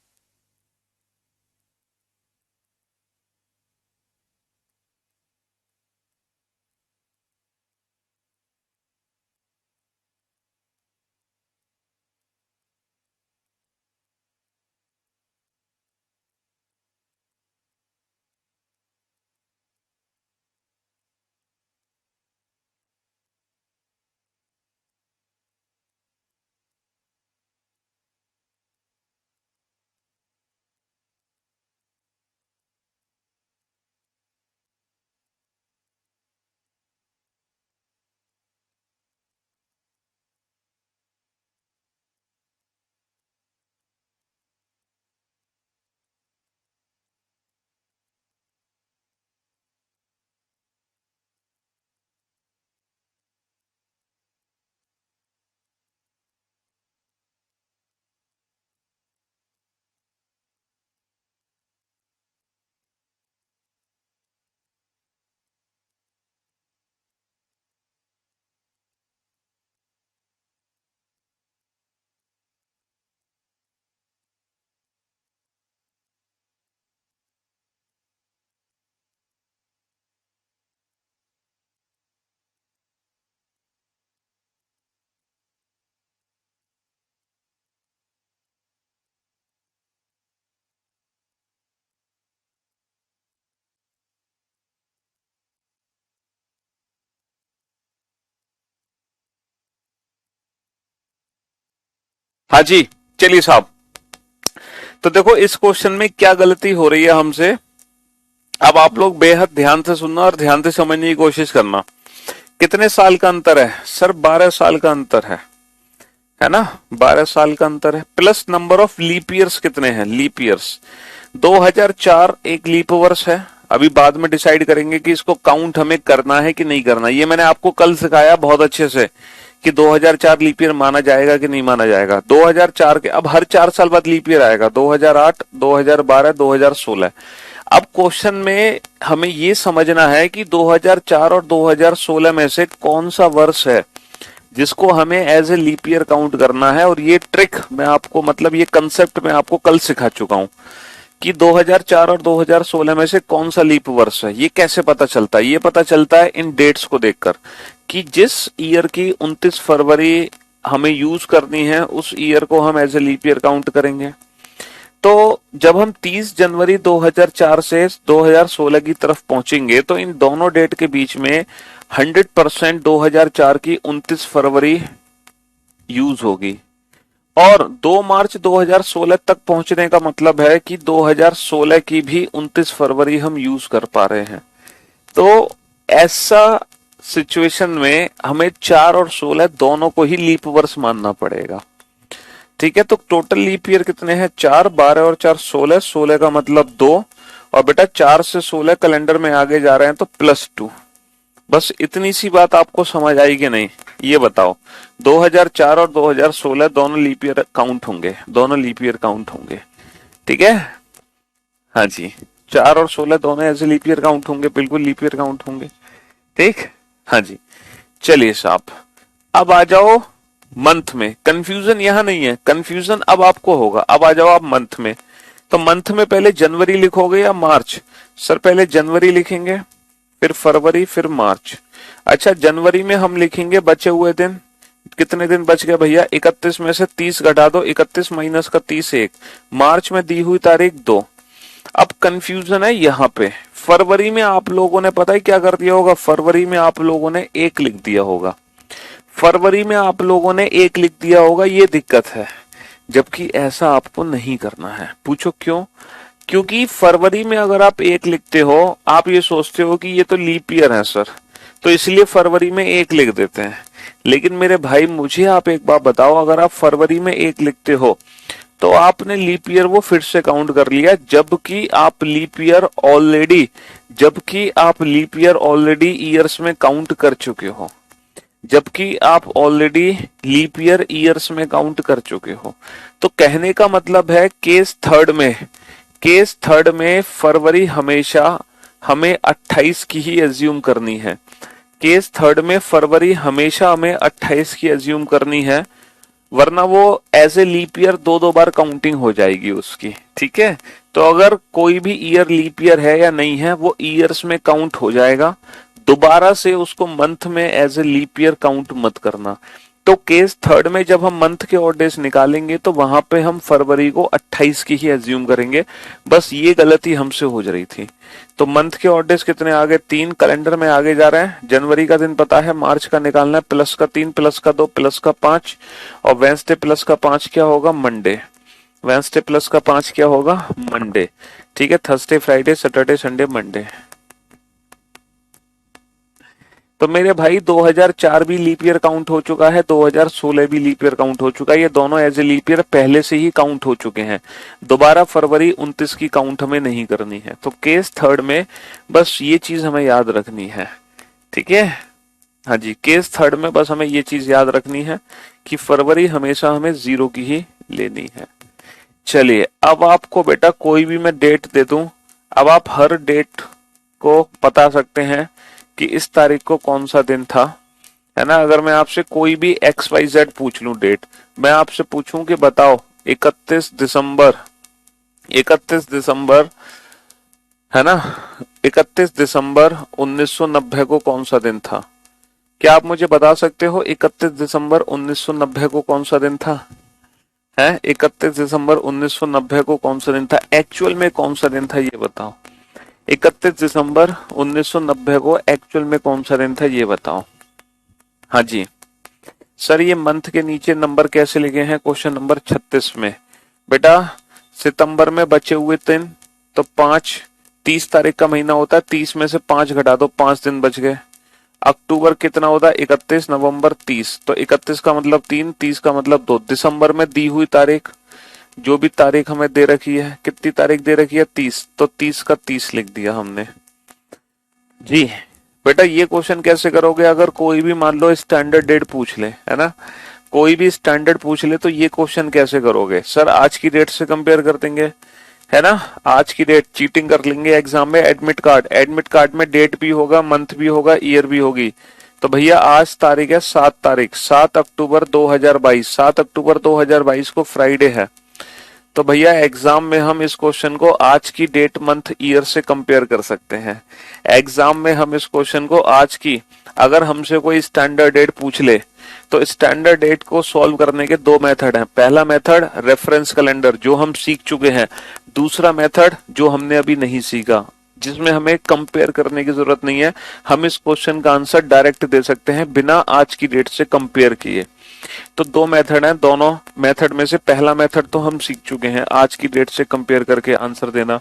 हाँ जी, चलिए साहब, तो देखो इस क्वेश्चन में क्या गलती हो रही है हमसे। अब आप लोग बेहद ध्यान से सुनना और ध्यान से समझने की कोशिश करना। कितने साल का अंतर है? सर 12 साल का अंतर है ना, 12 साल का अंतर है। Plus number of leap years कितने हैं? लीप ईयर्स 2004 एक लीप वर्ष है, अभी बाद में डिसाइड करेंगे कि इसको काउंट हमें करना है कि नहीं करना। ये मैंने आपको कल सिखाया बहुत अच्छे से कि 2004 लीप ईयर माना जाएगा कि नहीं माना जाएगा। 2004 के अब हर 4 साल बाद लीप ईयर आएगा, 2008, 2012, 2016। अब क्वेश्चन में हमें ये समझना है कि 2004 और 2016 में से कौन सा वर्ष है जिसको हमें as a leap year count करना है। और ये ट्रिक मैं आपको, मतलब ये कंसेप्ट मैं आपको कल सिखा चुका हूं कि 2004 और 2016 में से कौन सा लीप वर्ष है। ये कैसे पता चलता है? ये पता चलता है इन डेट्स को देखकर कि जिस ईयर की 29 फरवरी हमें यूज करनी है उस ईयर को हम as a leap year count करेंगे। तो जब हम 30 जनवरी 2004 से 2016 की तरफ पहुंचेंगे तो इन दोनों डेट के बीच में 100% 2004 की 29 फरवरी यूज होगी। और 2 मार्च 2016 तक पहुंचने का मतलब है कि 2016 की भी 29 फरवरी हम यूज कर पा रहे हैं। तो ऐसा सिचुएशन में हमें 4 और 16 दोनों को ही लीप वर्ष मानना पड़ेगा। ठीक है, तो टोटल लीप ईयर कितने हैं? 4, 12 और 4 16, 16 का मतलब 2, और बेटा 4 से 16 कैलेंडर में आगे जा रहे हैं तो +2। बस इतनी सी बात आपको समझ आई कि नहीं ये बताओ। 2004 और 2016 दोनों लीप ईयर काउंट होंगे, दोनों लीप ईयर काउंट होंगे। ठीक है, हाँ जी, 4 और 16 दोनों ऐसे लीप ईयर काउंट होंगे, बिल्कुल लीप ईयर काउंट होंगे। ठीक, हाँ जी। चलिए साहब, अब आ जाओ मंथ में। कंफ्यूजन यहां नहीं है, कंफ्यूजन अब आपको होगा। अब आ जाओ आप मंथ में। तो मंथ में पहले जनवरी लिखोगे या मार्च? सर पहले जनवरी लिखेंगे, फिर फरवरी, फिर मार्च। अच्छा, जनवरी में हम लिखेंगे बचे हुए दिन। कितने दिन बच गए भैया? 31 में से 30 घटा दो, 31 माइनस का 30 1। मार्च में दी हुई तारीख 2। अब कंफ्यूजन है यहाँ पे। फरवरी में आप लोगों ने पता है क्या कर दिया होगा? फरवरी में आप लोगों ने 1 लिख दिया होगा। फरवरी में आप लोगों ने 1 लिख दिया होगा, ये दिक्कत है। जबकि ऐसा आपको नहीं करना है। पूछो क्यों? क्योंकि फरवरी में अगर आप 1 लिखते हो, आप ये सोचते हो कि ये तो लीप ईयर है सर, तो इसलिए फरवरी में 1 लिख देते हैं। लेकिन मेरे भाई मुझे आप एक बात बताओ, अगर आप फरवरी में 1 लिखते हो तो आपने लीप ईयर वो फिर से काउंट कर लिया, जबकि आप लीप ईयर ऑलरेडी ईयर्स में काउंट कर चुके हो। जबकि आप ऑलरेडी लीप ईयर ईयर्स में काउंट कर चुके हो। तो कहने का मतलब है केस थर्ड में फरवरी हमेशा हमें 28 की ही एज्यूम करनी है। केस थर्ड में फरवरी हमेशा हमें 28 की एज्यूम करनी है, वरना वो एज ए लीप ईयर 2 बार काउंटिंग हो जाएगी उसकी। ठीक है, तो अगर कोई भी ईयर लीप ईयर है या नहीं है वो ईयर्स में काउंट हो जाएगा। दोबारा से उसको मंथ में as a leap year count मत करना। तो केस थर्ड में जब हम मंथ के ऑड डेज निकालेंगे तो वहां पे हम फरवरी को 28 की ही एज्यूम करेंगे। बस ये गलती हमसे हो जा रही थी। तो मंथ के ऑड डेज कितने आ गए? 3 कैलेंडर में आगे जा रहे हैं। जनवरी का दिन पता है, मार्च का निकालना है, +3 +2 +5, और वेंसडे +5 क्या होगा? मंडे। वेंसडे +5 क्या होगा? मंडे। ठीक है, Thursday, Friday, Saturday, Sunday, Monday. तो मेरे भाई 2004 भी लीप ईयर काउंट हो चुका है, 2016 भी लीप ईयर काउंट हो चुका है। ये दोनों एज ए लीप ईयर पहले से ही काउंट हो चुके हैं। दोबारा फरवरी 29 की काउंट हमें नहीं करनी है। तो केस थर्ड में बस ये चीज हमें याद रखनी है। ठीक है, हाँ जी, केस थर्ड में बस हमें ये चीज याद रखनी है कि फरवरी हमेशा हमें 0 की ही लेनी है। चलिए, अब आपको बेटा कोई भी मैं डेट दे दूं, अब आप हर डेट को बता सकते हैं कि इस तारीख को कौन सा दिन था, है ना। अगर मैं आपसे कोई भी XYZ पूछ लूं डेट, मैं आपसे पूछूं कि बताओ 31 दिसंबर, है ना, 31 दिसंबर 1990 को कौन सा दिन था? क्या आप मुझे बता सकते हो 31 दिसंबर 1990 को कौन सा दिन था? है 31 दिसंबर 1990 को कौन सा दिन था? एक्चुअल में कौन सा दिन था ये बताओ। 31 दिसंबर 1990 को एक्चुअल में कौन सा दिन था ये बताओ। हाँ जी सर, ये मंथ के नीचे नंबर कैसे लिखे हैं? क्वेश्चन नंबर 36 में। बेटा सितंबर में बचे हुए दिन तो 5, 30 तारीख का महीना होता है, 30 में से 5 घटा दो, 5 दिन बच गए। अक्टूबर कितना होता है? 31, नवंबर 30, तो 31 का मतलब 3, 30 का मतलब 2। दिसंबर में दी हुई तारीख, जो भी तारीख हमें दे रखी है, कितनी तारीख दे रखी है 30, तो 30 का 30 लिख दिया हमने। जी बेटा ये क्वेश्चन कैसे करोगे, अगर कोई भी मान लो स्टैंडर्ड डेट पूछ ले, है ना, कोई भी स्टैंडर्ड पूछ ले, तो ये क्वेश्चन कैसे करोगे सर, आज की डेट से कंपेयर कर देंगे, है ना, आज की डेट चीटिंग कर लेंगे एग्जाम में। एडमिट कार्ड में डेट भी होगा, मंथ भी होगा, ईयर भी होगी। तो भैया आज तारीख है 7 तारीख, 7 अक्टूबर 2022, 7 अक्टूबर 2022 को फ्राइडे है। तो भैया एग्जाम में हम इस क्वेश्चन को आज की डेट मंथ ईयर से कंपेयर कर सकते हैं। एग्जाम में हम इस क्वेश्चन को आज की, अगर हमसे कोई स्टैंडर्ड डेट पूछ ले, तो स्टैंडर्ड डेट को सॉल्व करने के दो मेथड हैं। पहला मेथड रेफरेंस कैलेंडर, जो हम सीख चुके हैं। दूसरा मेथड जो हमने अभी नहीं सीखा, जिसमें हमें कंपेयर करने की जरूरत नहीं है, हम इस क्वेश्चन का आंसर डायरेक्ट दे सकते हैं बिना आज की डेट से कंपेयर किए। तो दो मेथड हैं, दोनों मेथड में से पहला मेथड तो हम सीख चुके हैं, आज की डेट से कंपेयर करके आंसर देना।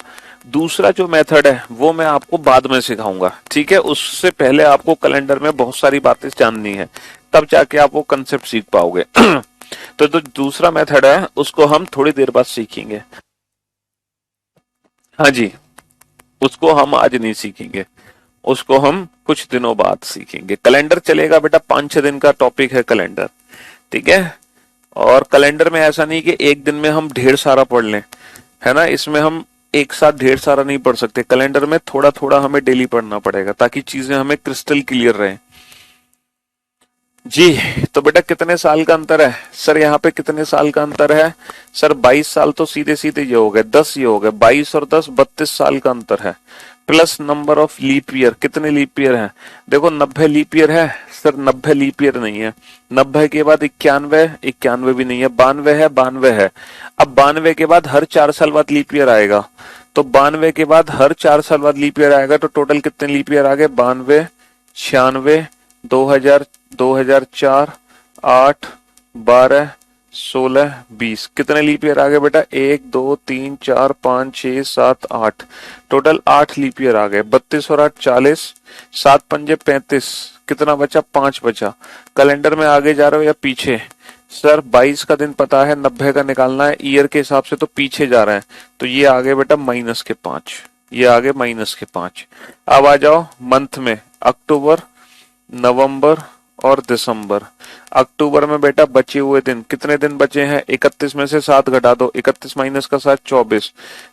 दूसरा जो मेथड है वो मैं आपको बाद में सिखाऊंगा, ठीक है, उससे पहले आपको कैलेंडर में बहुत सारी बातें जाननी है, तब जाके आप वो कंसेप्ट सीख पाओगे। तो जो दूसरा मेथड है उसको हम थोड़ी देर बाद सीखेंगे। हाँ जी, उसको हम आज नहीं सीखेंगे, उसको हम कुछ दिनों बाद सीखेंगे। कैलेंडर चलेगा बेटा, 5-6 दिन का टॉपिक है कैलेंडर, ठीक है। और कैलेंडर में ऐसा नहीं कि एक दिन में हम ढेर सारा पढ़ लें, है ना, इसमें हम एक साथ ढेर सारा नहीं पढ़ सकते। कैलेंडर में थोड़ा थोड़ा हमें डेली पढ़ना पड़ेगा ताकि चीजें हमें क्रिस्टल क्लियर रहे। जी, तो बेटा कितने साल का अंतर है सर, यहाँ पे कितने साल का अंतर है सर, 22 साल, तो सीधे सीधे ये हो गए 10, ये हो गए 22 और 10, 32 साल का अंतर है। Plus number of leap year, कितने लीप ईयर हैं, देखो 90 लीप ईयर है सर, 90 लीप ईयर नहीं है। 90 के बाद 91, 91 भी नहीं है, 92 है, 92 है। अब 92 के बाद हर 4 साल बाद लीप ईयर आएगा, तो 92 के बाद हर 4 साल बाद लीप ईयर आएगा, तो टोटल कितने लीप ईयर आ गए, 92, 96, 2000, 2004, 8, 12, 16, 20, कितने लीप ईयर आ गए बेटा, 1, 2, 3, 4, 5, 6, 7, 8, टोटल 8 लीप ईयर आ गए। 32 और 8 40, 7 पंजे 35, कितना बचा, 5 बचा। कैलेंडर में आगे जा रहे हो या पीछे सर, 22 का दिन पता है, 90 का निकालना है ईयर के हिसाब से, तो पीछे जा रहे हैं, तो ये आगे बेटा -5, ये आगे -5। अब आ जाओ मंथ में, अक्टूबर, नवंबर और दिसंबर। अक्टूबर में बेटा बचे हुए दिन, कितने दिन बचे हैं, 31 में से 7 घटा दो, 31 माइनस का 7, 24।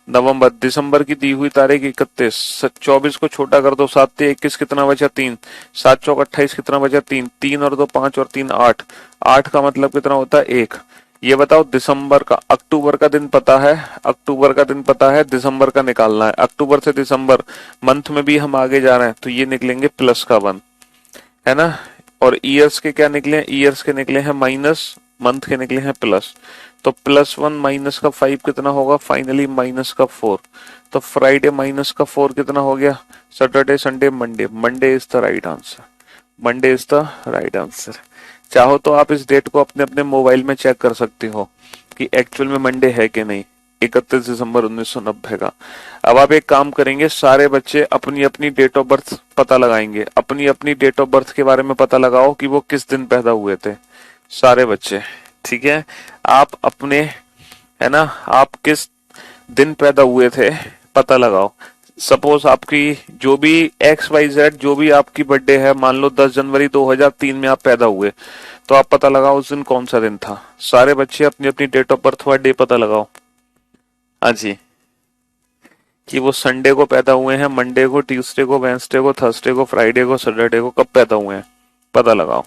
नवंबर, दिसंबर की दी हुई तारीख 31, 24 को छोटा कर दो, 7 से 21 कितना बचा, 3, 7 चौक 28 कितना बचा, 3, 3 और 2 5 और 3 8, 8 का मतलब कितना होता है, 1। ये बताओ दिसंबर का, अक्टूबर का दिन पता है, अक्टूबर का दिन पता है, दिसंबर का निकालना है। अक्टूबर से दिसंबर मंथ में भी हम आगे जा रहे हैं, तो ये निकलेंगे +1, है ना। और ईयर्स के क्या निकले, ईयर्स के निकले हैं माइनस, मंथ के निकले हैं प्लस। तो +1 माइनस का 5 कितना होगा, फाइनली -4। तो फ्राइडे -4 कितना हो गया, Saturday Sunday Monday, Monday is the right answer, Monday is the right answer. चाहो तो आप इस डेट को अपने अपने मोबाइल में चेक कर सकते हो कि एक्चुअल में मंडे है कि नहीं, 31 दिसंबर 1990 का। अब आप एक काम करेंगे, सारे बच्चे अपनी अपनी डेट ऑफ बर्थ पता लगाएंगे, अपनी अपनी डेट ऑफ बर्थ के बारे में पता लगाओ कि वो किस दिन पैदा हुए थे, सारे बच्चे, ठीक है। आप अपने, है ना, आप किस दिन पैदा हुए थे पता लगाओ। सपोज आपकी जो भी XYZ, जो भी आपकी बर्थडे है, मान लो 10 जनवरी 2003 में आप पैदा हुए, तो आप पता लगाओ उस दिन कौन सा दिन था। सारे बच्चे अपनी अपनी डेट ऑफ बर्थ वाला डे पता लगाओ। हाँ जी, कि वो संडे को पैदा हुए हैं, मंडे को, ट्यूसडे को, वेंसडे को, थर्सडे को, फ्राइडे को, सैटरडे को, कब पैदा हुए हैं पता लगाओ।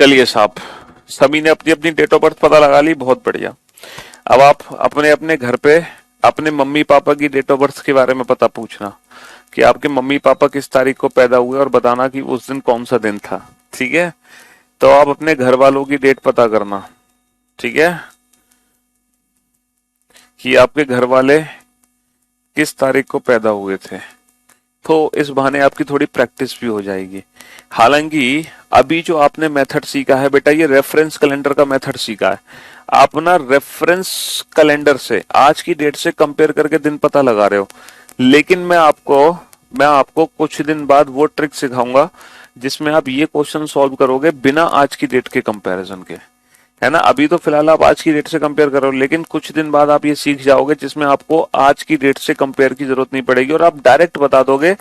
चलिए साहब, सभी ने अपनी अपनी डेट ऑफ बर्थ पता लगा ली, बहुत बढ़िया। अब आप अपने अपने घर पे अपने मम्मी पापा की डेट ऑफ बर्थ के बारे में पता पूछना कि आपके मम्मी पापा किस तारीख को पैदा हुए और बताना कि उस दिन कौन सा दिन था। ठीक है, तो आप अपने घर वालों की डेट पता करना। ठीक है, कि आपके घर वाले किस तारीख को पैदा हुए थे, तो इस बहाने आपकी थोड़ी प्रैक्टिस भी हो जाएगी। हालांकि अभी जो आपने मेथड सीखा है बेटा, ये रेफरेंस कैलेंडर का मेथड सीखा है। आप ना रेफरेंस कैलेंडर से आज की डेट से कंपेयर करके दिन पता लगा रहे हो, लेकिन मैं आपको कुछ दिन बाद वो ट्रिक सिखाऊंगा जिसमें आप ये क्वेश्चन सॉल्व करोगे बिना आज की डेट के कंपैरिजन के, है ना। अभी तो फिलहाल आप आज की डेट से कंपेयर करो, लेकिन कुछ दिन बाद आप ये सीख जाओगे जिसमें आपको आज की डेट से कंपेयर की जरूरत नहीं पड़ेगी और आप डायरेक्ट बता दोगे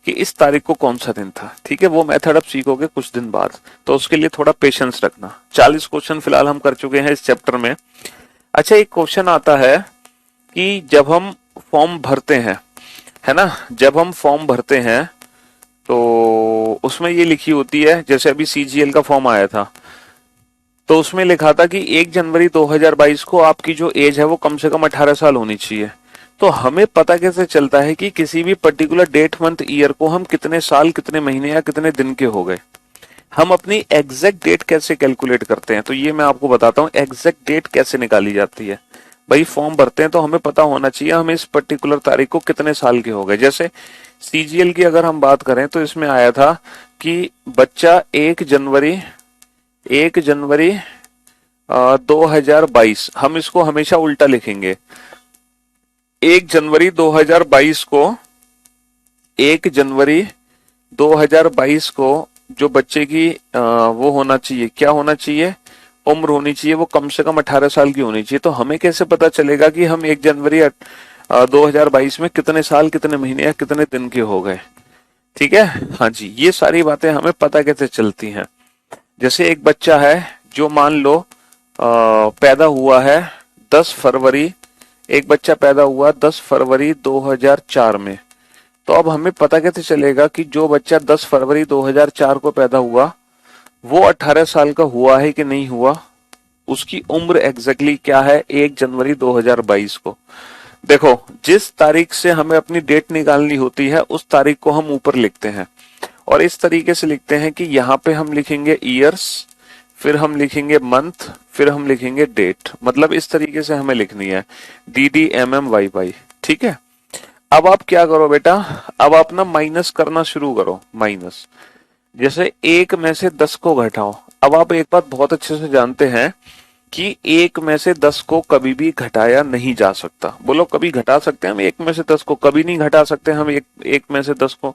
कि इस तारीख को कौन सा दिन था। ठीक है, वो मेथड आप सीखोगे कुछ दिन बाद, तो उसके लिए थोड़ा पेशेंस रखना। 40 क्वेश्चन फिलहाल हम कर चुके हैं इस चैप्टर में। अच्छा, एक क्वेश्चन आता है कि जब हम फॉर्म भरते हैं, है ना, जब हम फॉर्म भरते हैं तो उसमें ये लिखी होती है, जैसे अभी सीजीएल का फॉर्म आया था तो उसमें लिखा था कि 1 जनवरी 2022 को आपकी जो एज है वो कम से कम 18 साल होनी चाहिए। तो हमें पता कैसे चलता है कि किसी भी पर्टिकुलर डेट मंथ ईयर को हम कितने साल, कितने महीने या कितने दिन के हो गए? हम अपनी एग्जैक्ट डेट कैसे कैलकुलेट करते हैं, तो ये मैं आपको बताता हूँ एग्जैक्ट डेट कैसे निकाली जाती है। भाई फॉर्म भरते हैं तो हमें पता होना चाहिए हमें इस पर्टिकुलर तारीख को कितने साल के हो गए। जैसे सीजीएल की अगर हम बात करें तो इसमें आया था कि बच्चा 1 जनवरी 2022, हम इसको हमेशा उल्टा लिखेंगे। 1 जनवरी 2022 को 1 जनवरी 2022 को जो बच्चे की वो होना चाहिए, क्या होना चाहिए, उम्र होनी चाहिए, वो कम से कम 18 साल की होनी चाहिए। तो हमें कैसे पता चलेगा कि हम 1 जनवरी 2022 में कितने साल, कितने महीने या कितने दिन के हो गए? ठीक है, हाँ जी, ये सारी बातें हमें पता कैसे चलती हैं। जैसे एक बच्चा है जो मान लो पैदा हुआ है 10 फरवरी, एक बच्चा पैदा हुआ 10 फरवरी 2004 में, तो अब हमें पता कैसे चलेगा कि जो बच्चा 10 फरवरी 2004 को पैदा हुआ वो 18 साल का हुआ है कि नहीं हुआ? उसकी उम्र एग्जैक्टली क्या है 1 जनवरी 2022 को? देखो, जिस तारीख से हमें अपनी डेट निकालनी होती है उस तारीख को हम ऊपर लिखते हैं और इस तरीके से लिखते हैं कि यहाँ पे हम लिखेंगे ईयर्स, फिर हम लिखेंगे मंथ, फिर हम लिखेंगे डेट। मतलब इस तरीके से हमें लिखनी है DDMMYY। ठीक है, अब आप क्या करो बेटा, अब आप ना माइनस करना शुरू करो। माइनस, जैसे 1 में से 10 को घटाओ। अब आप एक बात बहुत अच्छे से जानते हैं कि 1 में से 10 को कभी भी घटाया नहीं जा सकता। बोलो, कभी घटा सकते हैं हम 1 में से 10 को? कभी नहीं घटा सकते हम एक में से 10 को।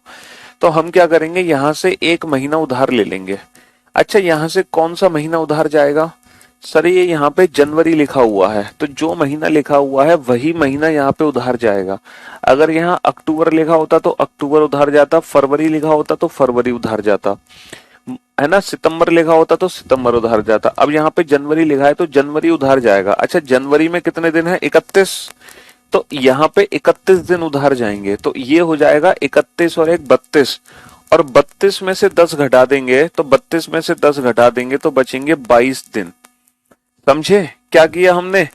तो हम क्या करेंगे, यहां से एक महीना उधार ले लेंगे। अच्छा, यहां से कौन सा महीना उधार जाएगा? सर ये यहाँ पे जनवरी लिखा हुआ है, तो जो महीना लिखा हुआ है वही महीना यहाँ पे उधार जाएगा। अगर यहाँ अक्टूबर लिखा होता तो अक्टूबर उधार जाता, फरवरी लिखा होता तो फरवरी उधार जाता, है ना, सितंबर लिखा होता तो सितंबर उधार जाता। अब यहाँ पे जनवरी लिखा है तो जनवरी उधार जाएगा। अच्छा, जनवरी में कितने दिन है? 31, तो यहाँ पे 31 दिन उधार जाएंगे। तो ये हो जाएगा 31 और 1 32, और 32 में से 10 घटा देंगे तो 32 में से 10 घटा देंगे तो बचेंगे 22 दिन। समझे क्या किया हमने?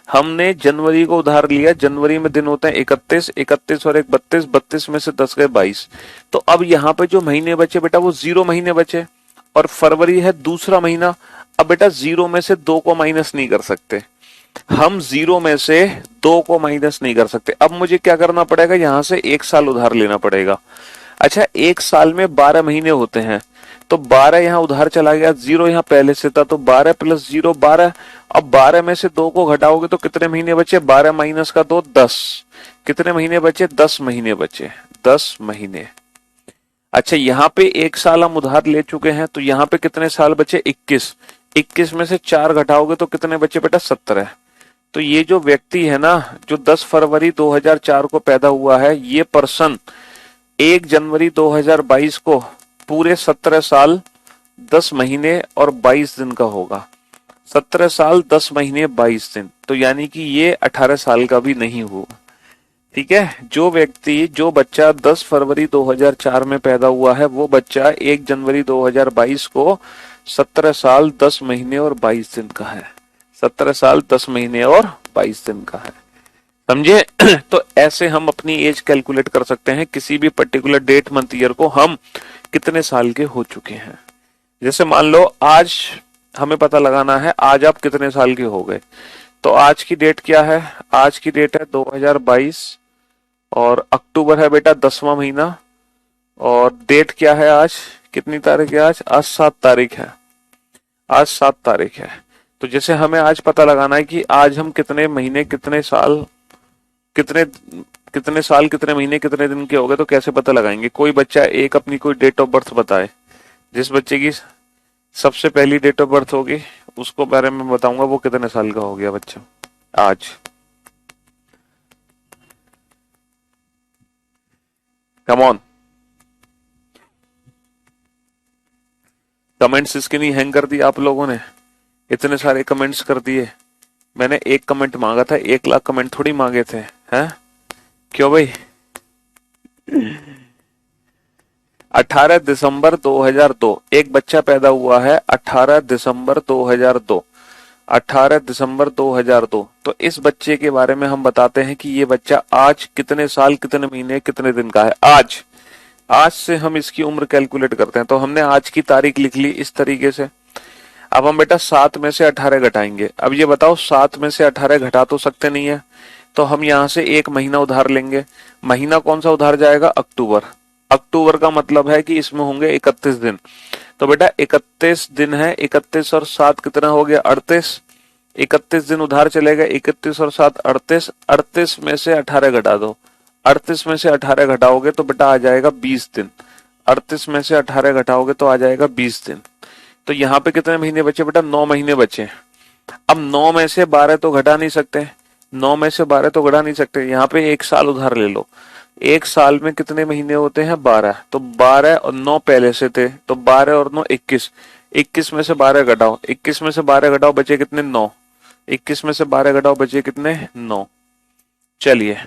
हमने जनवरी को उधार लिया, जनवरी में दिन होते हैं 31, 31 और 1 32, 32 में से 10 गए 22। तो अब यहाँ पे जो महीने बचे बेटा वो 0 महीने बचे, और फरवरी है दूसरा महीना। अब बेटा 0 में से 2 को माइनस नहीं कर सकते हम, 0 में से 2 को माइनस नहीं कर सकते। अब मुझे क्या करना पड़ेगा, यहाँ से 1 साल उधार लेना पड़ेगा। अच्छा, 1 साल में 12 महीने होते हैं, तो 12 यहाँ उधार चला गया, 0 यहाँ पहले से था, तो 12 प्लस 0 12। अब 12 में से 2 को घटाओगे तो कितने महीने बचे? 12 माइनस का 2 10। कितने महीने बचे? 10 महीने बचे, 10 महीने। अच्छा, यहाँ पे 1 साल हम उधार ले चुके हैं, तो यहाँ पे कितने साल बचे? 21। 21 में से 4 घटाओगे तो कितने बचे बेटा? 17। तो ये जो व्यक्ति है ना, जो 10 फरवरी 2004 को पैदा हुआ है, ये पर्सन 1 जनवरी 2022 को पूरे 17 साल 10 महीने और 22 दिन का होगा। 17 साल 10 महीने 22 दिन, तो यानी कि ये 18 साल का भी नहीं हुआ। ठीक है, जो बच्चा 10 फरवरी 2004 में पैदा हुआ है वो बच्चा 1 जनवरी 2022 को 17 साल 10 महीने और 22 दिन का है। 17 साल 10 महीने और 22 दिन का है, समझे। तो ऐसे हम अपनी एज कैलकुलेट कर सकते हैं, किसी भी पर्टिकुलर डेट मंथ ईयर को हम कितने साल के हो चुके हैं। जैसे मान लो आज हमें पता लगाना है आज आप कितने साल के हो गए, तो आज की डेट क्या है, आज की डेट है 2022 और अक्टूबर है बेटा 10वां महीना, और डेट क्या है आज, कितनी तारीख है आज, आज 7 तारीख है, आज 7 तारीख है। तो जैसे हमें आज पता लगाना है कि आज हम कितने महीने कितने साल कितने कितने साल कितने महीने कितने दिन के हो गए, तो कैसे पता लगाएंगे। कोई बच्चा एक अपनी कोई डेट ऑफ बर्थ बताए, जिस बच्चे की सबसे पहली डेट ऑफ बर्थ होगी उसको बारे में बताऊंगा वो कितने साल का हो गया बच्चा आज। कम ऑन, कमेंट्स इसके नहीं हैंग कर दिए आप लोगों ने, इतने सारे कमेंट्स कर दिए। मैंने एक कमेंट मांगा था, 1 लाख कमेंट थोड़ी मांगे थे, हैं क्यों भाई। 18 दिसंबर 2002 एक बच्चा पैदा हुआ है, 18 दिसंबर 2002, 18 दिसंबर 2002। तो इस बच्चे के बारे में हम बताते हैं कि ये बच्चा आज कितने साल कितने महीने कितने दिन का है। आज आज से हम इसकी उम्र कैलकुलेट करते हैं। तो हमने आज की तारीख लिख ली इस तरीके से। अब हम बेटा 7 में से 18 घटाएंगे। अब ये बताओ 7 में से 18 घटा तो सकते नहीं है, तो हम यहां से एक महीना उधार लेंगे। महीना कौन सा उधार जाएगा, अक्टूबर। अक्टूबर का मतलब है कि इसमें होंगे 31 दिन। तो बेटा 31 दिन है, 31 और 7 कितना हो गया, 38। 31 दिन उधार चलेगा, 31 और 7 38। 38 में से 18 घटा दो, 38 में से 18 घटाओगे तो बेटा आ जाएगा 20 दिन। 38 में से 18 घटाओगे तो आ जाएगा 20 दिन। तो यहाँ पे कितने महीने बचे बेटा, 9 महीने बचे। अब 9 में से 12 तो घटा नहीं सकते, 9 में से 12 तो घटा नहीं सकते। यहाँ पे 1 साल उधार ले लो, 1 साल में कितने महीने होते हैं, 12। तो 12 और 9 पहले से थे, तो 12 और 9 21। 21 में से 12 घटाओ, 21 में से 12 घटाओ बचे कितने, 9। 21 में से 12 घटाओ बचे कितने, 9। चलिए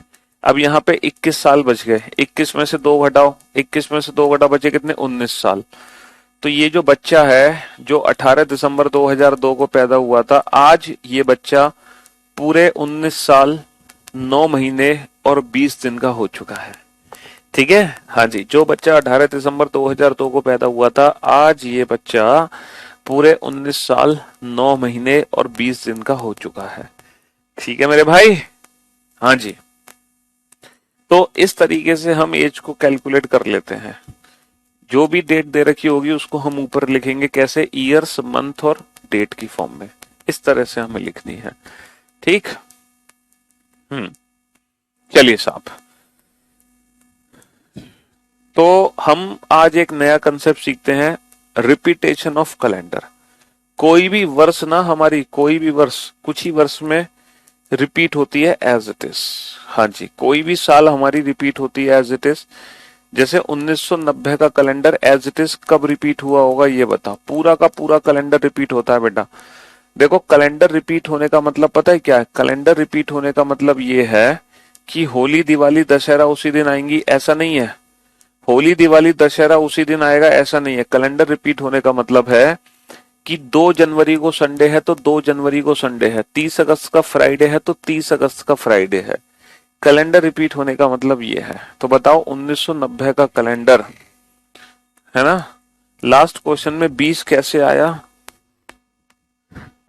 अब यहाँ पे 21 साल बच गए। 21 में से 2 घटाओ, 21 में से 2 घटाओ बचे कितने, 19 साल। तो ये जो बच्चा है जो 18 दिसंबर 2002 को पैदा हुआ था, आज ये बच्चा पूरे 19 साल 9 महीने और 20 दिन का हो चुका है। ठीक है, हाँ जी, जो बच्चा 18 दिसंबर 2002 को पैदा हुआ था, आज ये बच्चा पूरे 19 साल 9 महीने और 20 दिन का हो चुका है। ठीक है मेरे भाई, हाँ जी। तो इस तरीके से हम एज को कैलकुलेट कर लेते हैं। जो भी डेट दे रखी होगी उसको हम ऊपर लिखेंगे कैसे, ईयर्स, मंथ और डेट की फॉर्म में। इस तरह से हमें लिखनी है। ठीक, चलिए साहब, तो हम आज एक नया कंसेप्ट सीखते हैं, रिपीटेशन ऑफ कैलेंडर। कोई भी वर्ष ना, हमारी कोई भी वर्ष कुछ ही वर्ष में रिपीट होती है एज इट इज। हाँ जी, कोई भी साल हमारी रिपीट होती है एज इट इज। जैसे 1990 का कैलेंडर एज इट इज कब रिपीट हुआ होगा ये बता। पूरा का पूरा कैलेंडर रिपीट होता है बेटा। देखो कैलेंडर रिपीट होने का मतलब पता है क्या है, कैलेंडर रिपीट होने का मतलब ये है कि होली दिवाली दशहरा उसी दिन आएंगी, ऐसा नहीं है। होली दिवाली दशहरा उसी दिन आएगा ऐसा नहीं है। कैलेंडर रिपीट होने का मतलब है कि 2 जनवरी को संडे है तो 2 जनवरी को संडे है, 30 अगस्त का फ्राइडे है तो 30 अगस्त का फ्राइडे है। कैलेंडर रिपीट होने का मतलब ये है। तो बताओ 1990 का कैलेंडर है ना, लास्ट क्वेश्चन में 20 कैसे आया।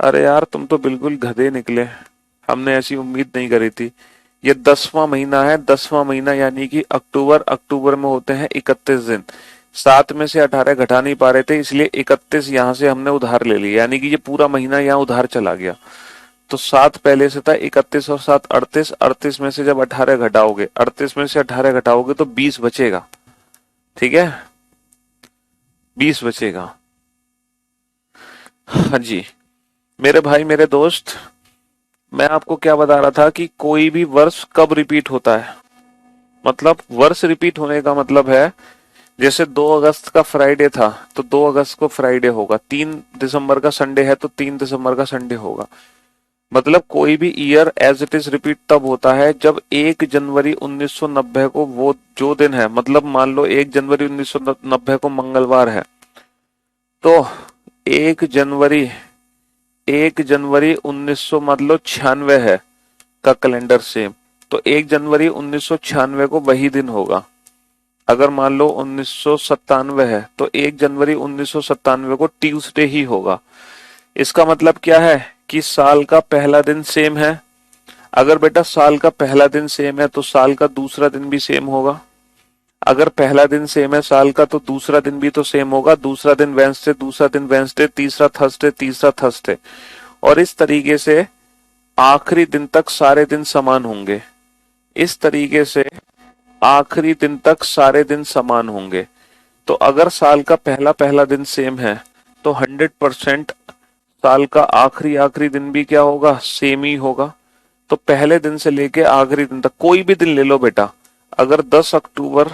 अरे यार तुम तो बिल्कुल गधे निकले, हमने ऐसी उम्मीद नहीं करी थी। ये 10वां महीना है, 10वां महीना यानी कि अक्टूबर। अक्टूबर में होते हैं 31 दिन। 7 में से 18 घटा नहीं पा रहे थे, इसलिए 31 यहां से हमने उधार ले लिया, यानी कि ये पूरा महीना यहाँ उधार चला गया। तो 7 पहले से था, 31 और 7 38। 38 में से जब 18 घटाओगे, 38 में से 18 घटाओगे तो 20 बचेगा। ठीक है, 20 बचेगा। हाँ जी मेरे भाई मेरे दोस्त, मैं आपको क्या बता रहा था कि कोई भी वर्ष कब रिपीट होता है। मतलब वर्ष रिपीट होने का मतलब है, जैसे 2 अगस्त का फ्राइडे था तो 2 अगस्त को फ्राइडे होगा, 3 दिसंबर का संडे है तो 3 दिसंबर का संडे होगा। मतलब कोई भी year as it is repeat तब होता है जब 1 जनवरी 1990 को वो जो दिन है, मतलब मान लो 1 जनवरी 1990 को मंगलवार है, तो 1 जनवरी 1 जनवरी 1900 मतलब 96 है का कैलेंडर सेम, तो 1 जनवरी 1996 को वही दिन होगा। अगर मान लो 1997 है तो 1 जनवरी 1997 को ट्यूसडे ही होगा। इसका मतलब क्या है कि साल का पहला दिन सेम है। अगर बेटा साल का पहला दिन सेम है तो साल का दूसरा दिन भी सेम होगा। अगर पहला दिन सेम है साल का तो दूसरा दिन भी तो सेम होगा। दूसरा दिन वेंसडे, दूसरा दिन वेंसडे, तीसरा थर्सडे, तीसरा थर्सडे, और इस तरीके से आखिरी दिन तक सारे दिन समान होंगे। इस तरीके से आखिरी दिन तक सारे दिन समान होंगे। तो अगर साल का पहला पहला दिन सेम है तो 100% साल का आखिरी आखिरी दिन भी क्या होगा, सेम ही होगा। तो पहले दिन से लेके आखिरी दिन तक कोई भी दिन ले लो बेटा। अगर 10 अक्टूबर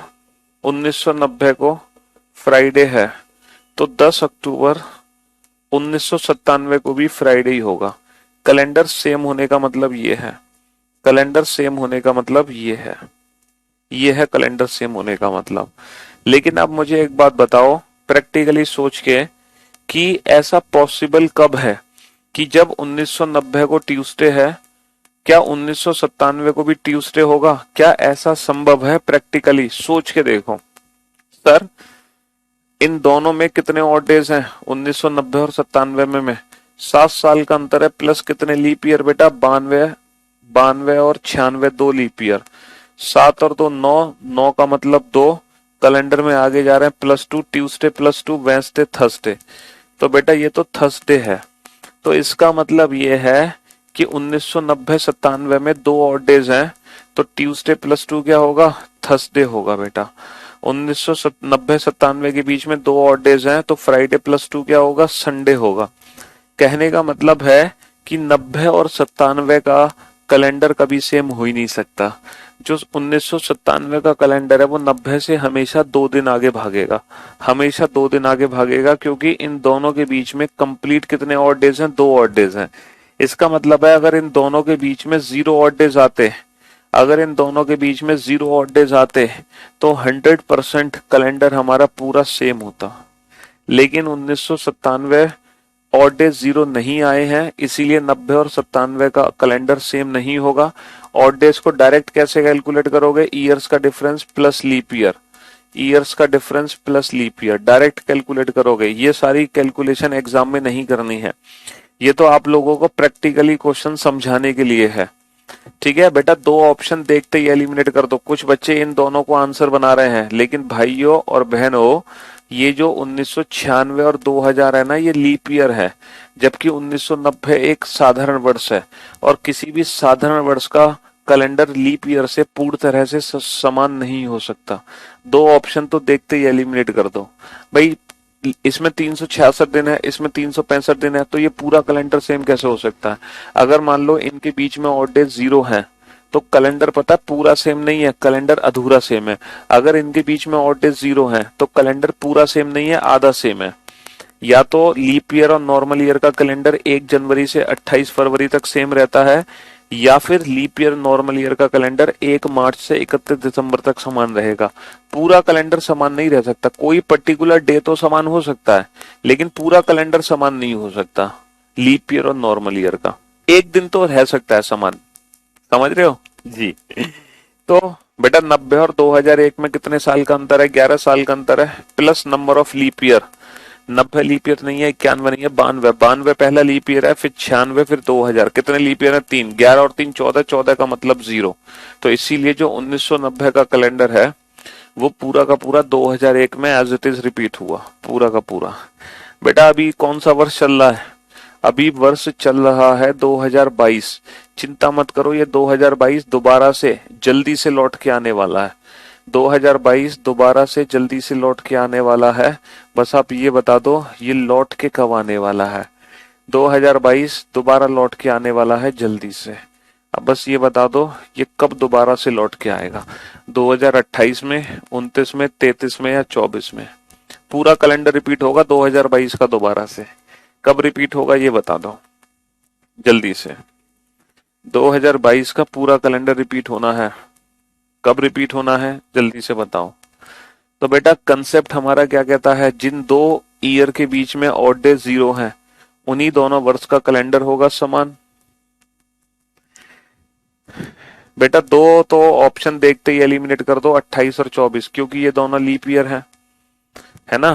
1990 को फ्राइडे है तो 10 अक्टूबर 1997 को भी फ्राइडे ही होगा। कैलेंडर सेम होने का मतलब ये है। कैलेंडर सेम होने का मतलब ये है। ये है कैलेंडर सेम होने का मतलब। लेकिन अब मुझे एक बात बताओ प्रैक्टिकली सोच के कि ऐसा पॉसिबल कब है कि जब 1990 को ट्यूसडे है, क्या 1997 को भी ट्यूसडे होगा? क्या ऐसा संभव है? प्रैक्टिकली सोच के देखो। सर इन दोनों में कितने ऑड डेज हैं 1990 और 97 में? 7 साल का अंतर है, प्लस कितने लीप ईयर बेटा? 92 और 96, 2 लीप ईयर। 7 और 2 9, 9 का मतलब 2, कैलेंडर में आगे जा रहे हैं +2, ट्यूसडे +2, वेंसडे थर्सडे। तो बेटा ये तो थर्सडे है। तो इसका मतलब ये है कि 1990-97 में 2 ऑड डेज हैं, तो ट्यूसडे +2 क्या होगा? थर्सडे होगा बेटा। 1990-97 के बीच में 2 ऑड डेज हैं तो फ्राइडे +2 क्या होगा? संडे होगा। कहने का मतलब है कि 90 और 97 का कैलेंडर कभी सेम हो ही नहीं सकता। जो 1997 का कैलेंडर है वो 90 से हमेशा 2 दिन आगे भागेगा, हमेशा 2 दिन आगे भागेगा, क्योंकि इन दोनों के बीच में कंप्लीट कितने ऑड डेज हैं? 2 ऑड डेज हैं। इसका मतलब है अगर इन दोनों के बीच में 0 ऑड डेज आते, अगर इन दोनों के बीच में 0 ऑड डेज आते तो 100% कैलेंडर हमारा पूरा सेम होता। लेकिन 1997 ऑड डेज 0 नहीं आए हैं, इसीलिए 90 और 97 का कैलेंडर सेम नहीं होगा। ऑड डेज को डायरेक्ट कैसे कैलकुलेट करोगे? ईयर्स का difference plus leap year, years का difference plus leap year direct calculate करोगे। ये सारी कैलकुलेशन एग्जाम में नहीं करनी है, ये तो आप लोगों को प्रैक्टिकली क्वेश्चन समझाने के लिए है। ठीक है बेटा, 2 ऑप्शन देखते ही एलिमिनेट कर दो। कुछ बच्चे इन दोनों को आंसर बना रहे हैं, लेकिन भाइयों और बहनों ये जो 1996 और 2000 है ना, ये लीप ईयर है, जबकि 1990 एक साधारण वर्ष है, और किसी भी साधारण वर्ष का कैलेंडर लीप ईयर से पूर्ण तरह से समान नहीं हो सकता। 2 ऑप्शन तो देखते ही एलिमिनेट कर दो भाई। इसमें 366 दिन है, इसमें 365 दिन है, तो ये पूरा कैलेंडर सेम कैसे हो सकता है? अगर मान लो इनके बीच में ऑड डेज 0 है तो कैलेंडर पता है पूरा सेम नहीं है, कैलेंडर अधूरा सेम है। अगर इनके बीच में ऑड डेज 0 है तो कैलेंडर पूरा सेम नहीं है, आधा सेम है। या तो लीप ईयर और नॉर्मल ईयर का कैलेंडर 1 जनवरी से 28 फरवरी तक सेम रहता है, या फिर लीप ईयर नॉर्मल ईयर का कैलेंडर 1 मार्च से 31 दिसंबर तक समान रहेगा। पूरा कैलेंडर समान नहीं रह सकता। कोई पर्टिकुलर डे तो समान हो सकता है, लेकिन पूरा कैलेंडर समान नहीं हो सकता लीप ईयर और नॉर्मल ईयर का। एक दिन तो रह सकता है समान, समझ रहे हो जी? तो बेटा 90 और 2001 में कितने साल का अंतर है? 11 साल का अंतर है, plus number of leap year. 90 leap year नहीं है, 91 नहीं है, 92। 92 पहला लीप ईयर है, फिर 96, फिर 2000। कितने लीप ईयर है? 3। 11 और 3 14, 14 का मतलब 0। तो इसीलिए जो 1990 का कैलेंडर है वो पूरा का पूरा 2001 में एज इट इज रिपीट हुआ, पूरा का पूरा। बेटा अभी कौन सा वर्ष चल रहा है? अभी वर्ष चल रहा है 2022। चिंता मत करो, ये 2022 दोबारा से जल्दी से लौट के आने वाला है। 2022 दोबारा से जल्दी से लौट के आने वाला है। बस आप ये बता दो ये लौट के कब आने वाला है? 2022 दोबारा लौट के आने वाला है जल्दी से। अब बस ये बता दो ये कब दोबारा से लौट के आएगा? 2028 में, 29 में, 33 में या 24 में? पूरा कैलेंडर रिपीट होगा 2022 का दोबारा से। कब रिपीट होगा ये बता दो जल्दी से। 2022 का पूरा कैलेंडर रिपीट होना है, कब रिपीट होना है जल्दी से बताओ। तो बेटा कंसेप्ट हमारा क्या कहता है? जिन 2 ईयर के बीच में ऑड डे 0 है, उन्हीं दोनों वर्ष का कैलेंडर होगा समान। बेटा दो तो ऑप्शन देखते ही एलिमिनेट कर दो, 28 और 24, क्योंकि ये दोनों लीप ईयर है ना,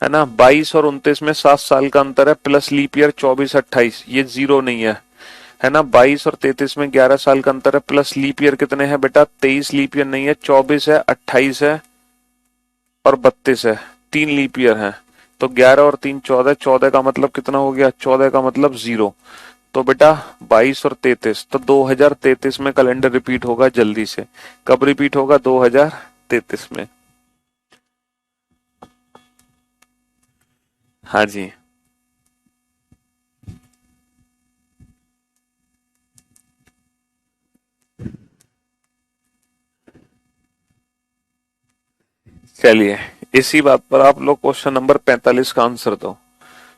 है ना। 22 और 29 में 7 साल का अंतर है, प्लस लीप ईयर 24 28, ये 0 नहीं है ना। 22 और 33 में 11 साल का अंतर है, प्लस लीप ईयर कितने हैं बेटा, 23 लीप ईयर नहीं है, 24 है, 28 है और 32 है, 3 लीप ईयर है। तो 11 और 3 14, 14 का मतलब कितना हो गया, 14 का मतलब 0। तो बेटा 22 और 33, तो 2033 में कैलेंडर रिपीट होगा जल्दी से। कब रिपीट होगा, 2033 में। हाँ जी, चलिए इसी बात पर आप लोग क्वेश्चन नंबर 45 का आंसर दो।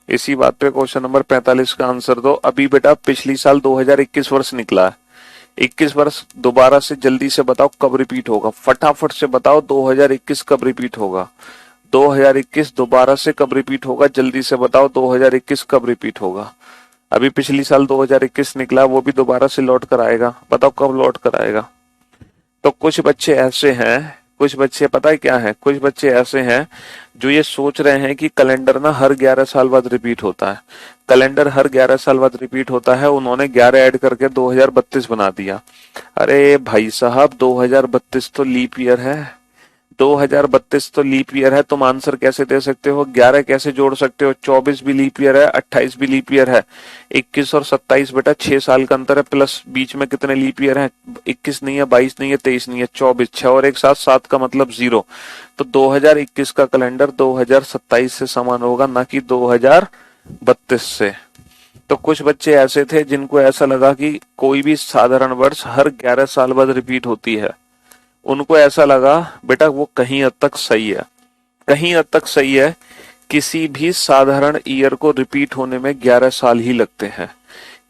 इसी बात पे क्वेश्चन नंबर 45 का आंसर दो। अभी बेटा पिछली साल 2021 वर्ष निकला है, 21 वर्ष दोबारा से जल्दी से बताओ कब रिपीट होगा, फटाफट से बताओ 2021 कब रिपीट होगा, 2021 दोबारा से कब रिपीट होगा, जल्दी से बताओ 2021 कब रिपीट होगा। अभी पिछली साल 2021 निकला, वो भी दोबारा से लौट कर आएगा, बताओ कब लौट कर आएगा। तो कुछ बच्चे ऐसे हैं, कुछ बच्चे पता है क्या है, कुछ बच्चे ऐसे हैं जो ये सोच रहे हैं कि कैलेंडर ना हर 11 साल बाद रिपीट होता है, कैलेंडर हर 11 साल बाद रिपीट होता है, उन्होंने 11 ऐड करके 2032 बना दिया। अरे भाई साहब 2032 तो लीप ईयर है, 2032 तो लीप ईयर है, तुम आंसर कैसे दे सकते हो, 11 कैसे जोड़ सकते हो, 24 भी लीप ईयर है, 28 भी लीप ईयर है, 21 और 27 बेटा 6 साल का अंतर है, प्लस बीच में कितने लीप ईयर हैं, 21 नहीं है, 22 नहीं है, 23 नहीं है, 24, 6 और 1 7, 7 का मतलब 0। तो 2021 का कैलेंडर 2027 से समान होगा, ना कि 2032 से। तो कुछ बच्चे ऐसे थे जिनको ऐसा लगा कि कोई भी साधारण वर्ष हर 11 साल बाद रिपीट होती है, उनको ऐसा लगा बेटा वो कहीं हद तक सही है, कहीं हद तक सही है। किसी भी साधारण ईयर को रिपीट होने में 11 साल ही लगते हैं,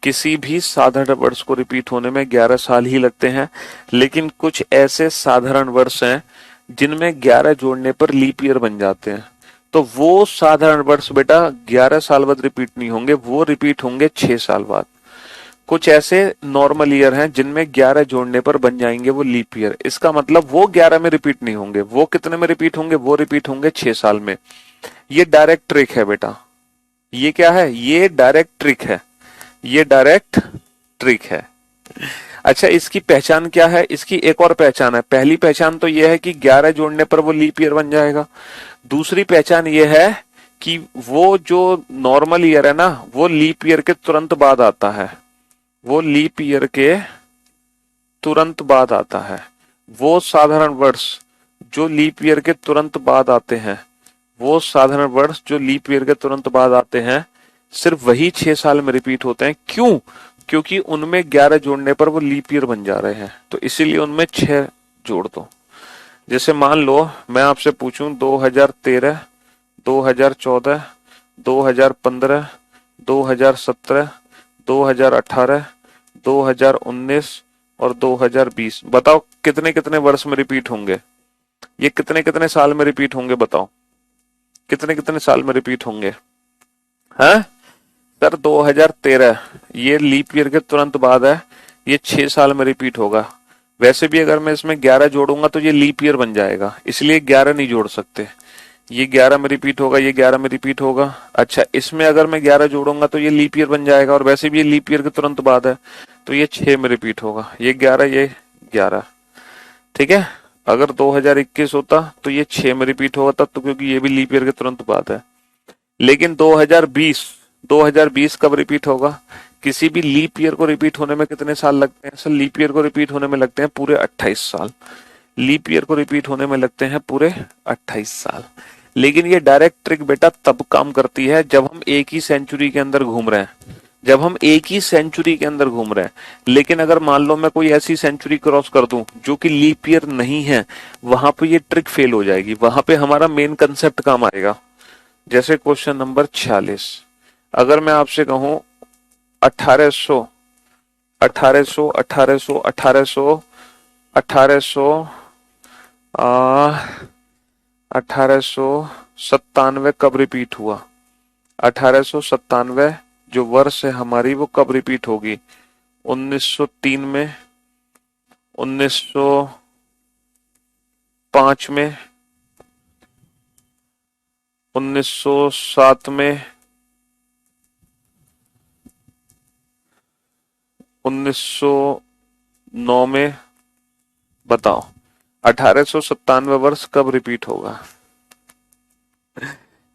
किसी भी साधारण वर्ष को रिपीट होने में 11 साल ही लगते हैं। लेकिन कुछ ऐसे साधारण वर्ष हैं जिनमें 11 जोड़ने पर लीप ईयर बन जाते हैं, तो वो साधारण वर्ष बेटा 11 साल बाद रिपीट नहीं होंगे, वो रिपीट होंगे 6 साल बाद। कुछ ऐसे नॉर्मल ईयर हैं जिनमें 11 जोड़ने पर बन जाएंगे वो लीप ईयर, इसका मतलब वो 11 में रिपीट नहीं होंगे, वो कितने में रिपीट होंगे, वो रिपीट होंगे 6 साल में। ये डायरेक्ट ट्रिक है बेटा, ये क्या है, ये डायरेक्ट ट्रिक है, ये डायरेक्ट ट्रिक है। अच्छा इसकी पहचान क्या है, इसकी एक और पहचान है। पहली पहचान तो ये है कि 11 जोड़ने पर वो लीप ईयर बन जाएगा। दूसरी पहचान ये है कि वो जो नॉर्मल ईयर है ना, वो लीप ईयर के तुरंत बाद आता है, वो लीप ईयर के तुरंत बाद आता है। वो साधारण वर्ष जो लीप ईयर के तुरंत बाद आते हैं, वो साधारण वर्ष जो लीप ईयर के तुरंत बाद आते हैं, सिर्फ वही 6 साल में रिपीट होते हैं। क्यों, क्योंकि उनमें 11 जोड़ने पर वो लीप ईयर बन जा रहे हैं, तो इसीलिए उनमें 6 जोड़ दो। जैसे मान लो मैं आपसे पूछूं 2013, 2014, 2015, 2017, 2018, 2019 और 2020, बताओ कितने कितने वर्ष में रिपीट होंगे, ये कितने कितने साल में रिपीट होंगे, बताओ कितने कितने साल में रिपीट होंगे। हैं सर 2013 ये लीप ईयर के तुरंत बाद है, ये 6 साल में रिपीट होगा। वैसे भी अगर मैं इसमें 11 जोड़ूंगा तो ये लीप ईयर बन जाएगा, इसलिए 11 नहीं जोड़ सकते, ये 11 में रिपीट होगा, ये 11 में रिपीट होगा। अच्छा इसमें अगर मैं 11 जोड़ूंगा तो ये लीप ईयर बन जाएगा, और वैसे भी ये लीप ईयर के तुरंत बाद है, तो ये 6 में रिपीट होगा, ये 11 ये 11। ठीक है, अगर 2021 होता तो ये 6 में रिपीट होगा तब तो, क्योंकि ये भी लीप ईयर के तुरंत बाद है। लेकिन 2020 कब रिपीट होगा, किसी भी लीप ईयर को रिपीट होने में कितने साल लगते हैं सर, लीप ईयर को रिपीट होने में लगते हैं पूरे 28 साल, लीप ईयर को रिपीट होने में लगते हैं पूरे 28 साल। लेकिन ये डायरेक्ट ट्रिक बेटा तब काम करती है जब हम एक ही सेंचुरी के अंदर घूम रहे हैं, जब हम एक ही सेंचुरी के अंदर घूम रहे हैं। लेकिन अगर मान लो मैं कोई ऐसी सेंचुरी क्रॉस कर दूं जो कि लीप ईयर नहीं है, वहां पे ये ट्रिक फेल हो जाएगी, वहां पे हमारा मेन कंसेप्ट काम आएगा। जैसे क्वेश्चन नंबर 46, अगर मैं आपसे कहूं 1800 1800 1800 1800 1800 1800 97 कब रिपीट हुआ? 1897 जो वर्ष है हमारी वो कब रिपीट होगी? 1903 में, 1905 में, 1907 में, 1909 में? बताओ 1897 वर्ष कब रिपीट होगा?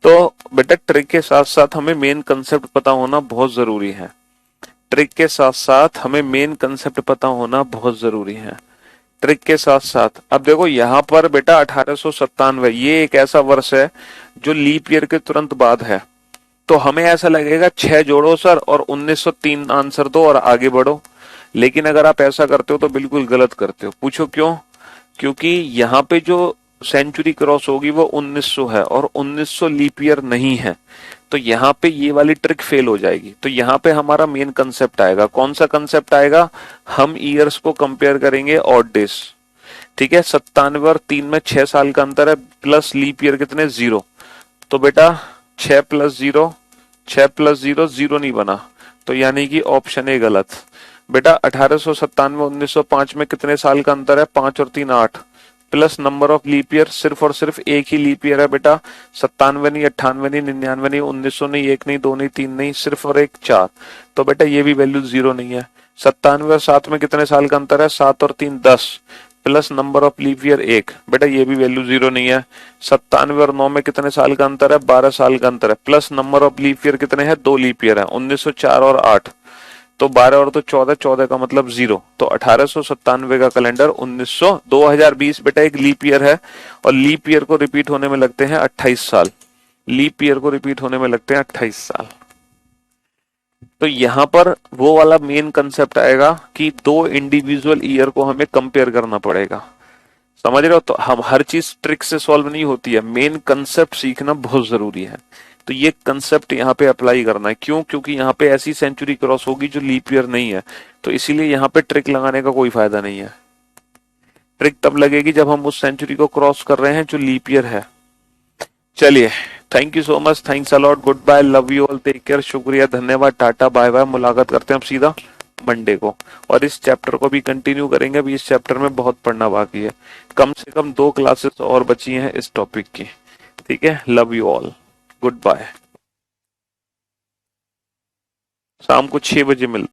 तो बेटा ट्रिक के साथ साथ हमें मेन कंसेप्ट पता होना बहुत जरूरी है। ट्रिक के साथ साथ हमें मेन कंसेप्ट पता होना बहुत जरूरी है। ट्रिक के साथ साथ अब देखो यहाँ पर बेटा 1897 ये एक ऐसा वर्ष है जो लीप ईयर के तुरंत बाद है। तो हमें ऐसा लगेगा 6 जोड़ो सर और 1903 आंसर दो और आगे बढ़ो। लेकिन अगर आप ऐसा करते हो तो बिल्कुल गलत करते हो। पूछो क्यों? क्योंकि यहाँ पे जो सेंचुरी क्रॉस होगी वो 1900 है और 1900 लीप ईयर नहीं है। तो यहाँ पे ये वाली ट्रिक फेल हो जाएगी। तो यहाँ पे हमारा मेन कंसेप्ट आएगा। कौन सा कंसेप्ट आएगा? हम ईयर्स को कंपेयर करेंगे ऑड डेज। ठीक है, 97 और 3 में 6 साल का अंतर है, प्लस लीप ईयर कितने? 0। तो बेटा 6 प्लस 0, 6 प्लस 0 0 नहीं बना। तो यानी कि ऑप्शन ए गलत। बेटा 1897 1905 में कितने साल का अंतर है? 5 और 3 8, plus number of leap year सिर्फ और सिर्फ एक ही लीप ईयर है बेटा। 97 नहीं, 98 नहीं, 99 नहीं, 1900 नहीं, 1 नहीं, 2 नहीं, 3 नहीं, सिर्फ और एक 4। तो बेटा ये भी वैल्यू 0 नहीं है। 97 और 7 में कितने साल का अंतर है? 7 और 3 10, plus number of leap year 1। बेटा ये भी वैल्यू 0 नहीं है। 97 और 9 में कितने साल का अंतर है? 12 साल का अंतर है, plus number of leap year कितने हैं? 2 लीप ईयर है, 1904 और 8। तो 12 और तो 14, 14 का मतलब 0। तो 1897 का कैलेंडर 2020 बेटा एक लीप ईयर है और लीप ईयर को रिपीट होने में लगते हैं 28 साल। लीप ईयर को रिपीट होने में लगते हैं 28 साल। तो यहां पर वो वाला मेन कंसेप्ट आएगा कि दो इंडिविजुअल ईयर को हमें कंपेयर करना पड़ेगा। समझ रहे हो? तो हम हर चीज ट्रिक से सॉल्व नहीं होती है, मेन कंसेप्ट सीखना बहुत जरूरी है। तो ये कंसेप्ट यहाँ पे अप्लाई करना है। क्यों? क्योंकि यहाँ पे ऐसी सेंचुरी क्रॉस होगी जो लीप ईयर नहीं है। तो इसीलिए यहाँ पे ट्रिक लगाने का कोई फायदा नहीं है। ट्रिक तब लगेगी जब हम उस सेंचुरी को क्रॉस कर रहे हैं जो लीप ईयर है। चलिए, thank you so much, thanks a lot, good bye, love you all, take care, शुक्रिया, धन्यवाद, टाटा, बाय बाय। मुलाकात करते हैं अब सीधा मंडे को और इस चैप्टर को भी कंटिन्यू करेंगे। अभी इस चैप्टर में बहुत पढ़ना बाकी है, कम से कम 2 क्लासेस और बची हैं इस टॉपिक की। ठीक है, love you all, good bye. शाम को 6 बजे मिलते